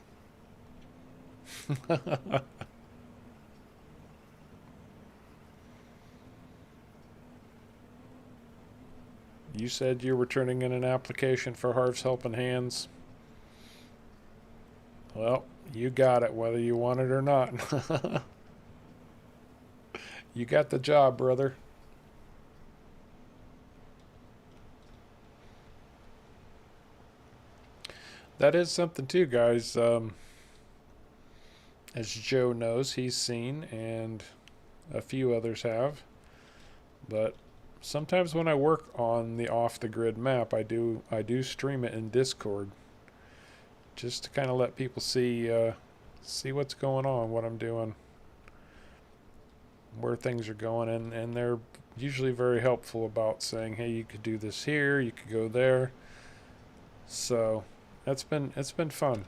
You said you were turning in an application for Harv's Helping Hands. Well, you got it, whether you want it or not. You got the job, brother. That is something too, guys. As Joe knows, he's seen, and a few others have. But sometimes when I work on the off-the-grid map, I do stream it in Discord, just to kind of let people see what's going on, what I'm doing, where things are going, and they're usually very helpful about saying, hey, you could do this here, you could go there. So it's been fun.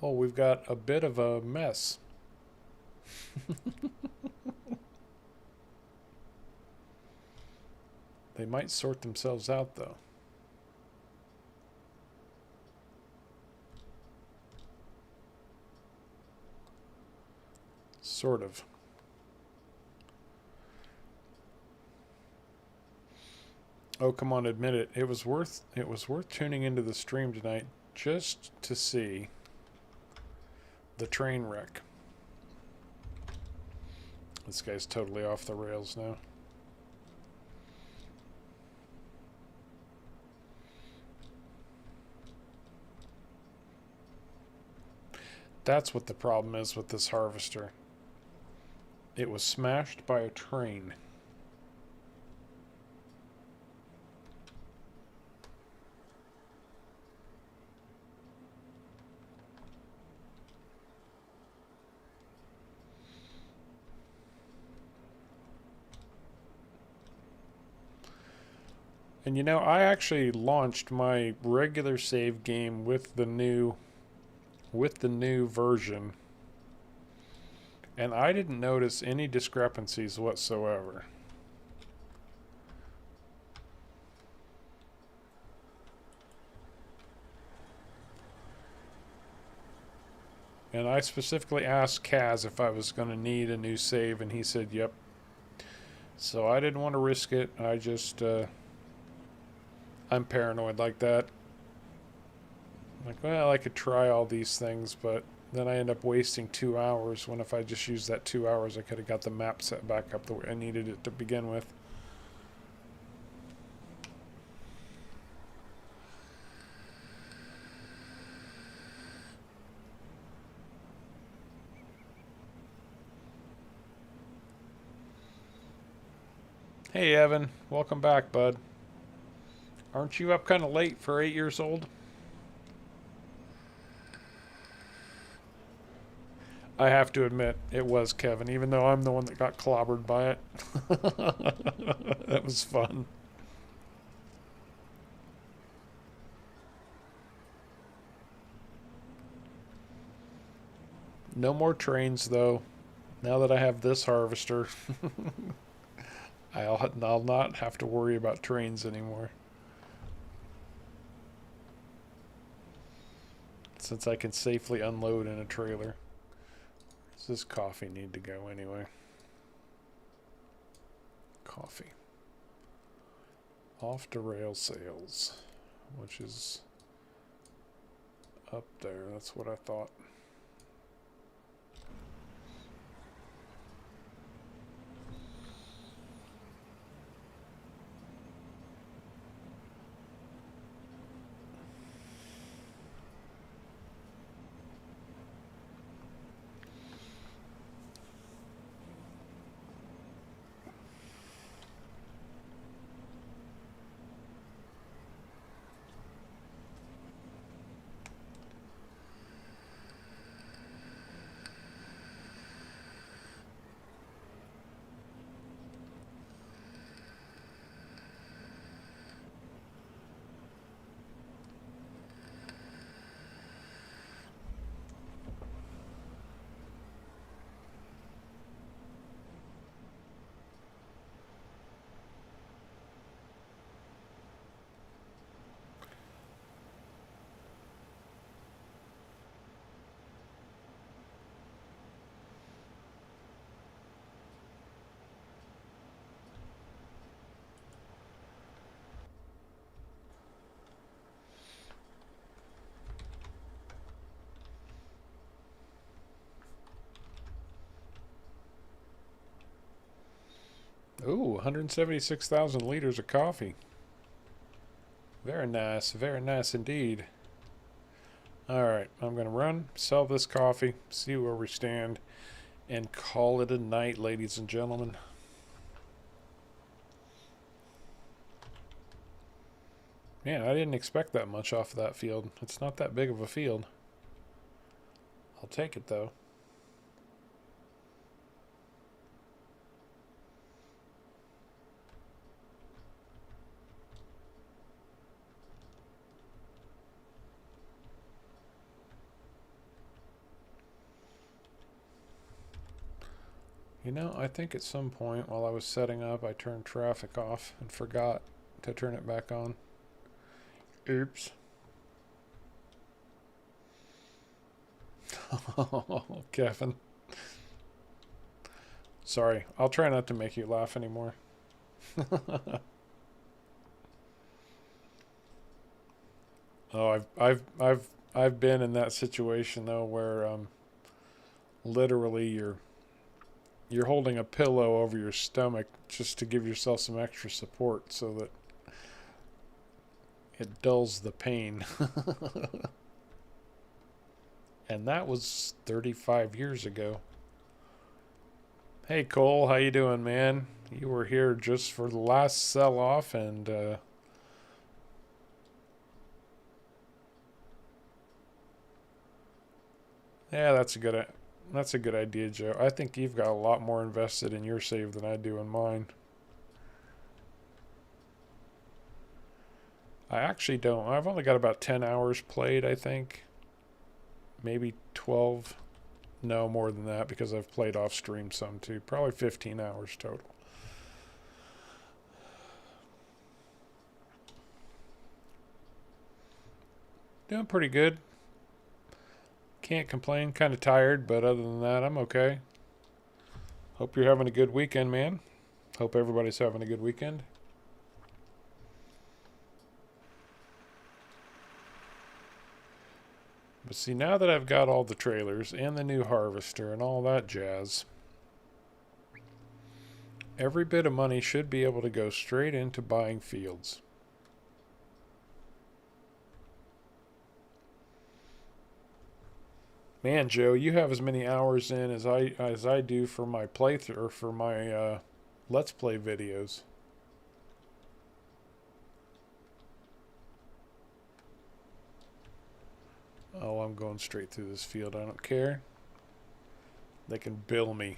Oh, we've got a bit of a mess. They might sort themselves out, though. Sort of. Oh, come on, admit it. It was worth tuning into the stream tonight just to see the train wreck. This guy's totally off the rails now. That's what the problem is with this harvester. It was smashed by a train. And you know, I actually launched my regular save game with the new version, and I didn't notice any discrepancies whatsoever. And I specifically asked Cazz if I was going to need a new save, and he said, yep. So I didn't want to risk it. I just, I'm paranoid like that. Like, well, I could try all these things, but then I end up wasting 2 hours when if I just used that 2 hours, I could have got the map set back up the way I needed it to begin with. Hey, Evan. Welcome back, bud. Aren't you up kind of late for 8 years old? I have to admit, it was Kevin, even though I'm the one that got clobbered by it. That was fun. No more trains, though. Now that I have this harvester, I'll not have to worry about trains anymore. Since I can safely unload in a trailer. Does this coffee need to go anyway? Coffee. Off to rail sales, which is up there. That's what I thought. Ooh, 176,000 liters of coffee. Very nice indeed. Alright, I'm going to run, sell this coffee, see where we stand, and call it a night, ladies and gentlemen. Man, I didn't expect that much off of that field. It's not that big of a field. I'll take it, though. You know, I think at some point while I was setting up, I turned traffic off and forgot to turn it back on. Oops. Oh, Kevin. Sorry, I'll try not to make you laugh anymore. Oh, I've been in that situation though, where literally you're holding a pillow over your stomach just to give yourself some extra support so that it dulls the pain. And that was 35 years ago. Hey Cole, how you doing, man? You were here just for the last sell-off, and yeah, that's a good idea, Joe. I think you've got a lot more invested in your save than I do in mine. I actually don't. I've only got about 10 hours played, I think. Maybe 12. No, more than that because I've played off stream some too. Probably 15 hours total. Doing pretty good. Can't complain. Kind of tired, but other than that, I'm okay. Hope you're having a good weekend, man. Hope everybody's having a good weekend. But see, now that I've got all the trailers and the new harvester and all that jazz, every bit of money should be able to go straight into buying fields. Man, Joe, you have as many hours in as I do for my playthrough or for my Let's Play videos. Oh, I'm going straight through this field. I don't care. They can bill me.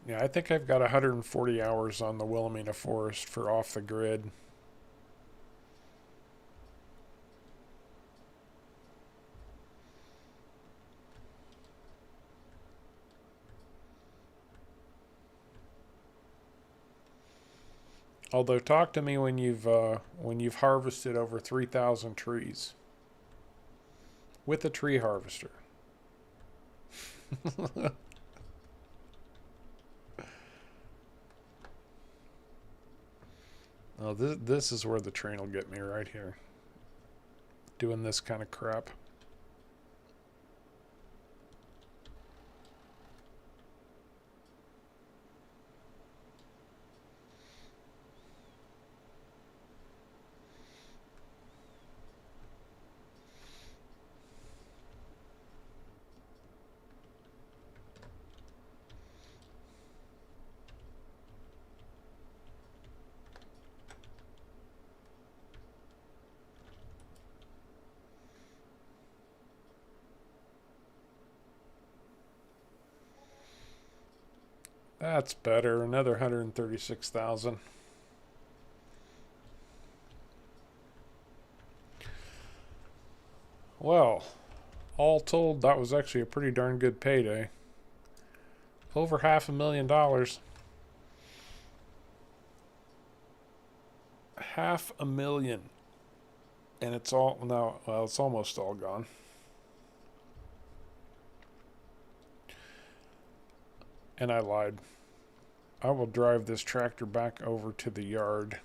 Yeah, I think I've got 140 hours on the Wilhelmina Forest for off the grid. Although, talk to me when you've harvested over 3,000 trees with a tree harvester. Oh, this is where the train will get me right here. Doing this kind of crap. That's better. Another 136,000. Well, all told, that was actually a pretty darn good payday. Over $500,000. $500,000. And it's all now, well, it's almost all gone. And I lied. I will drive this tractor back over to the yard.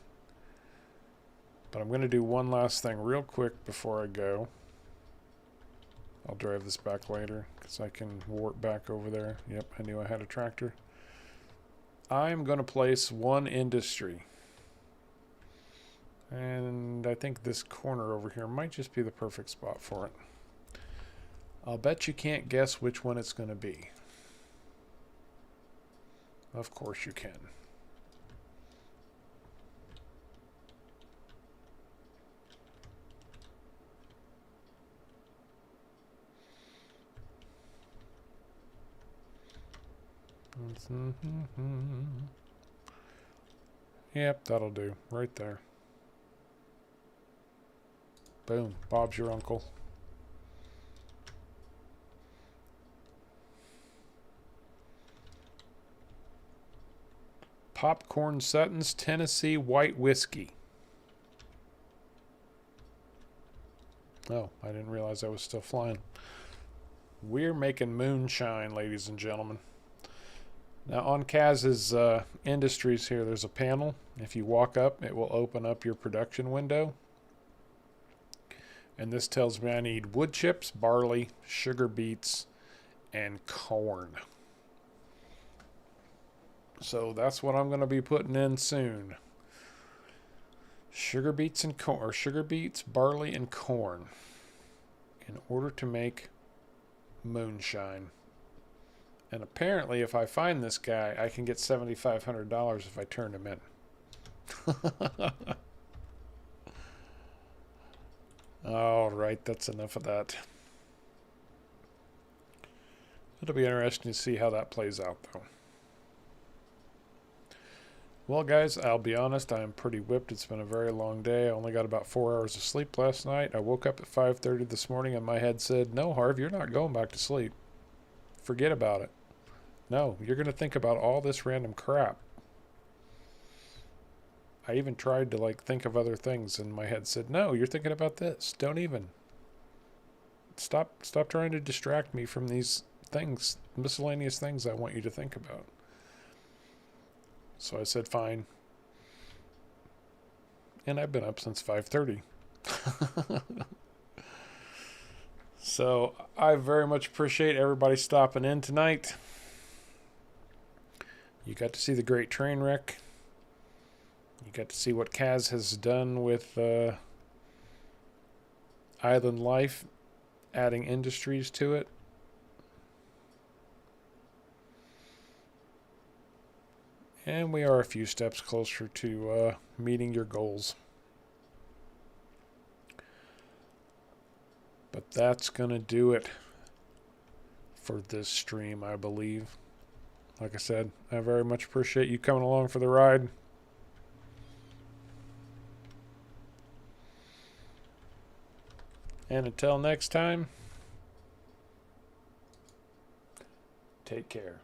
But I'm going to do one last thing real quick before I go. I'll drive this back later because I can warp back over there. Yep, I knew I had a tractor. I'm going to place one industry. And I think this corner over here might just be the perfect spot for it. I'll bet you can't guess which one it's going to be. Of course you can. Yep, that'll do. Right there. Boom. Bob's your uncle. Popcorn Sutton's Tennessee White Whiskey. Oh, I didn't realize I was still flying. We're making moonshine, ladies and gentlemen. Now on Cazz's Industries here, there's a panel. If you walk up, it will open up your production window. And this tells me I need wood chips, barley, sugar beets, and corn. So that's what I'm going to be putting in soon. Sugar beets and corn, or sugar beets, barley, and corn, in order to make moonshine. And apparently, if I find this guy, I can get $7,500 if I turn him in. All right, that's enough of that. It'll be interesting to see how that plays out, though. Well, guys, I'll be honest, I'm pretty whipped. It's been a very long day. I only got about 4 hours of sleep last night. I woke up at 5:30 this morning and my head said, no, Harv, you're not going back to sleep. Forget about it. No, you're going to think about all this random crap. I even tried to think of other things and my head said, no, you're thinking about this. Don't even. Stop trying to distract me from these things, miscellaneous things I want you to think about. So I said, fine. And I've been up since 5:30. So I very much appreciate everybody stopping in tonight. You got to see the great train wreck. You got to see what Cazz has done with Island Life, adding industries to it. And we are a few steps closer to meeting your goals. But that's going to do it for this stream, I believe. Like I said, I very much appreciate you coming along for the ride. And until next time, take care.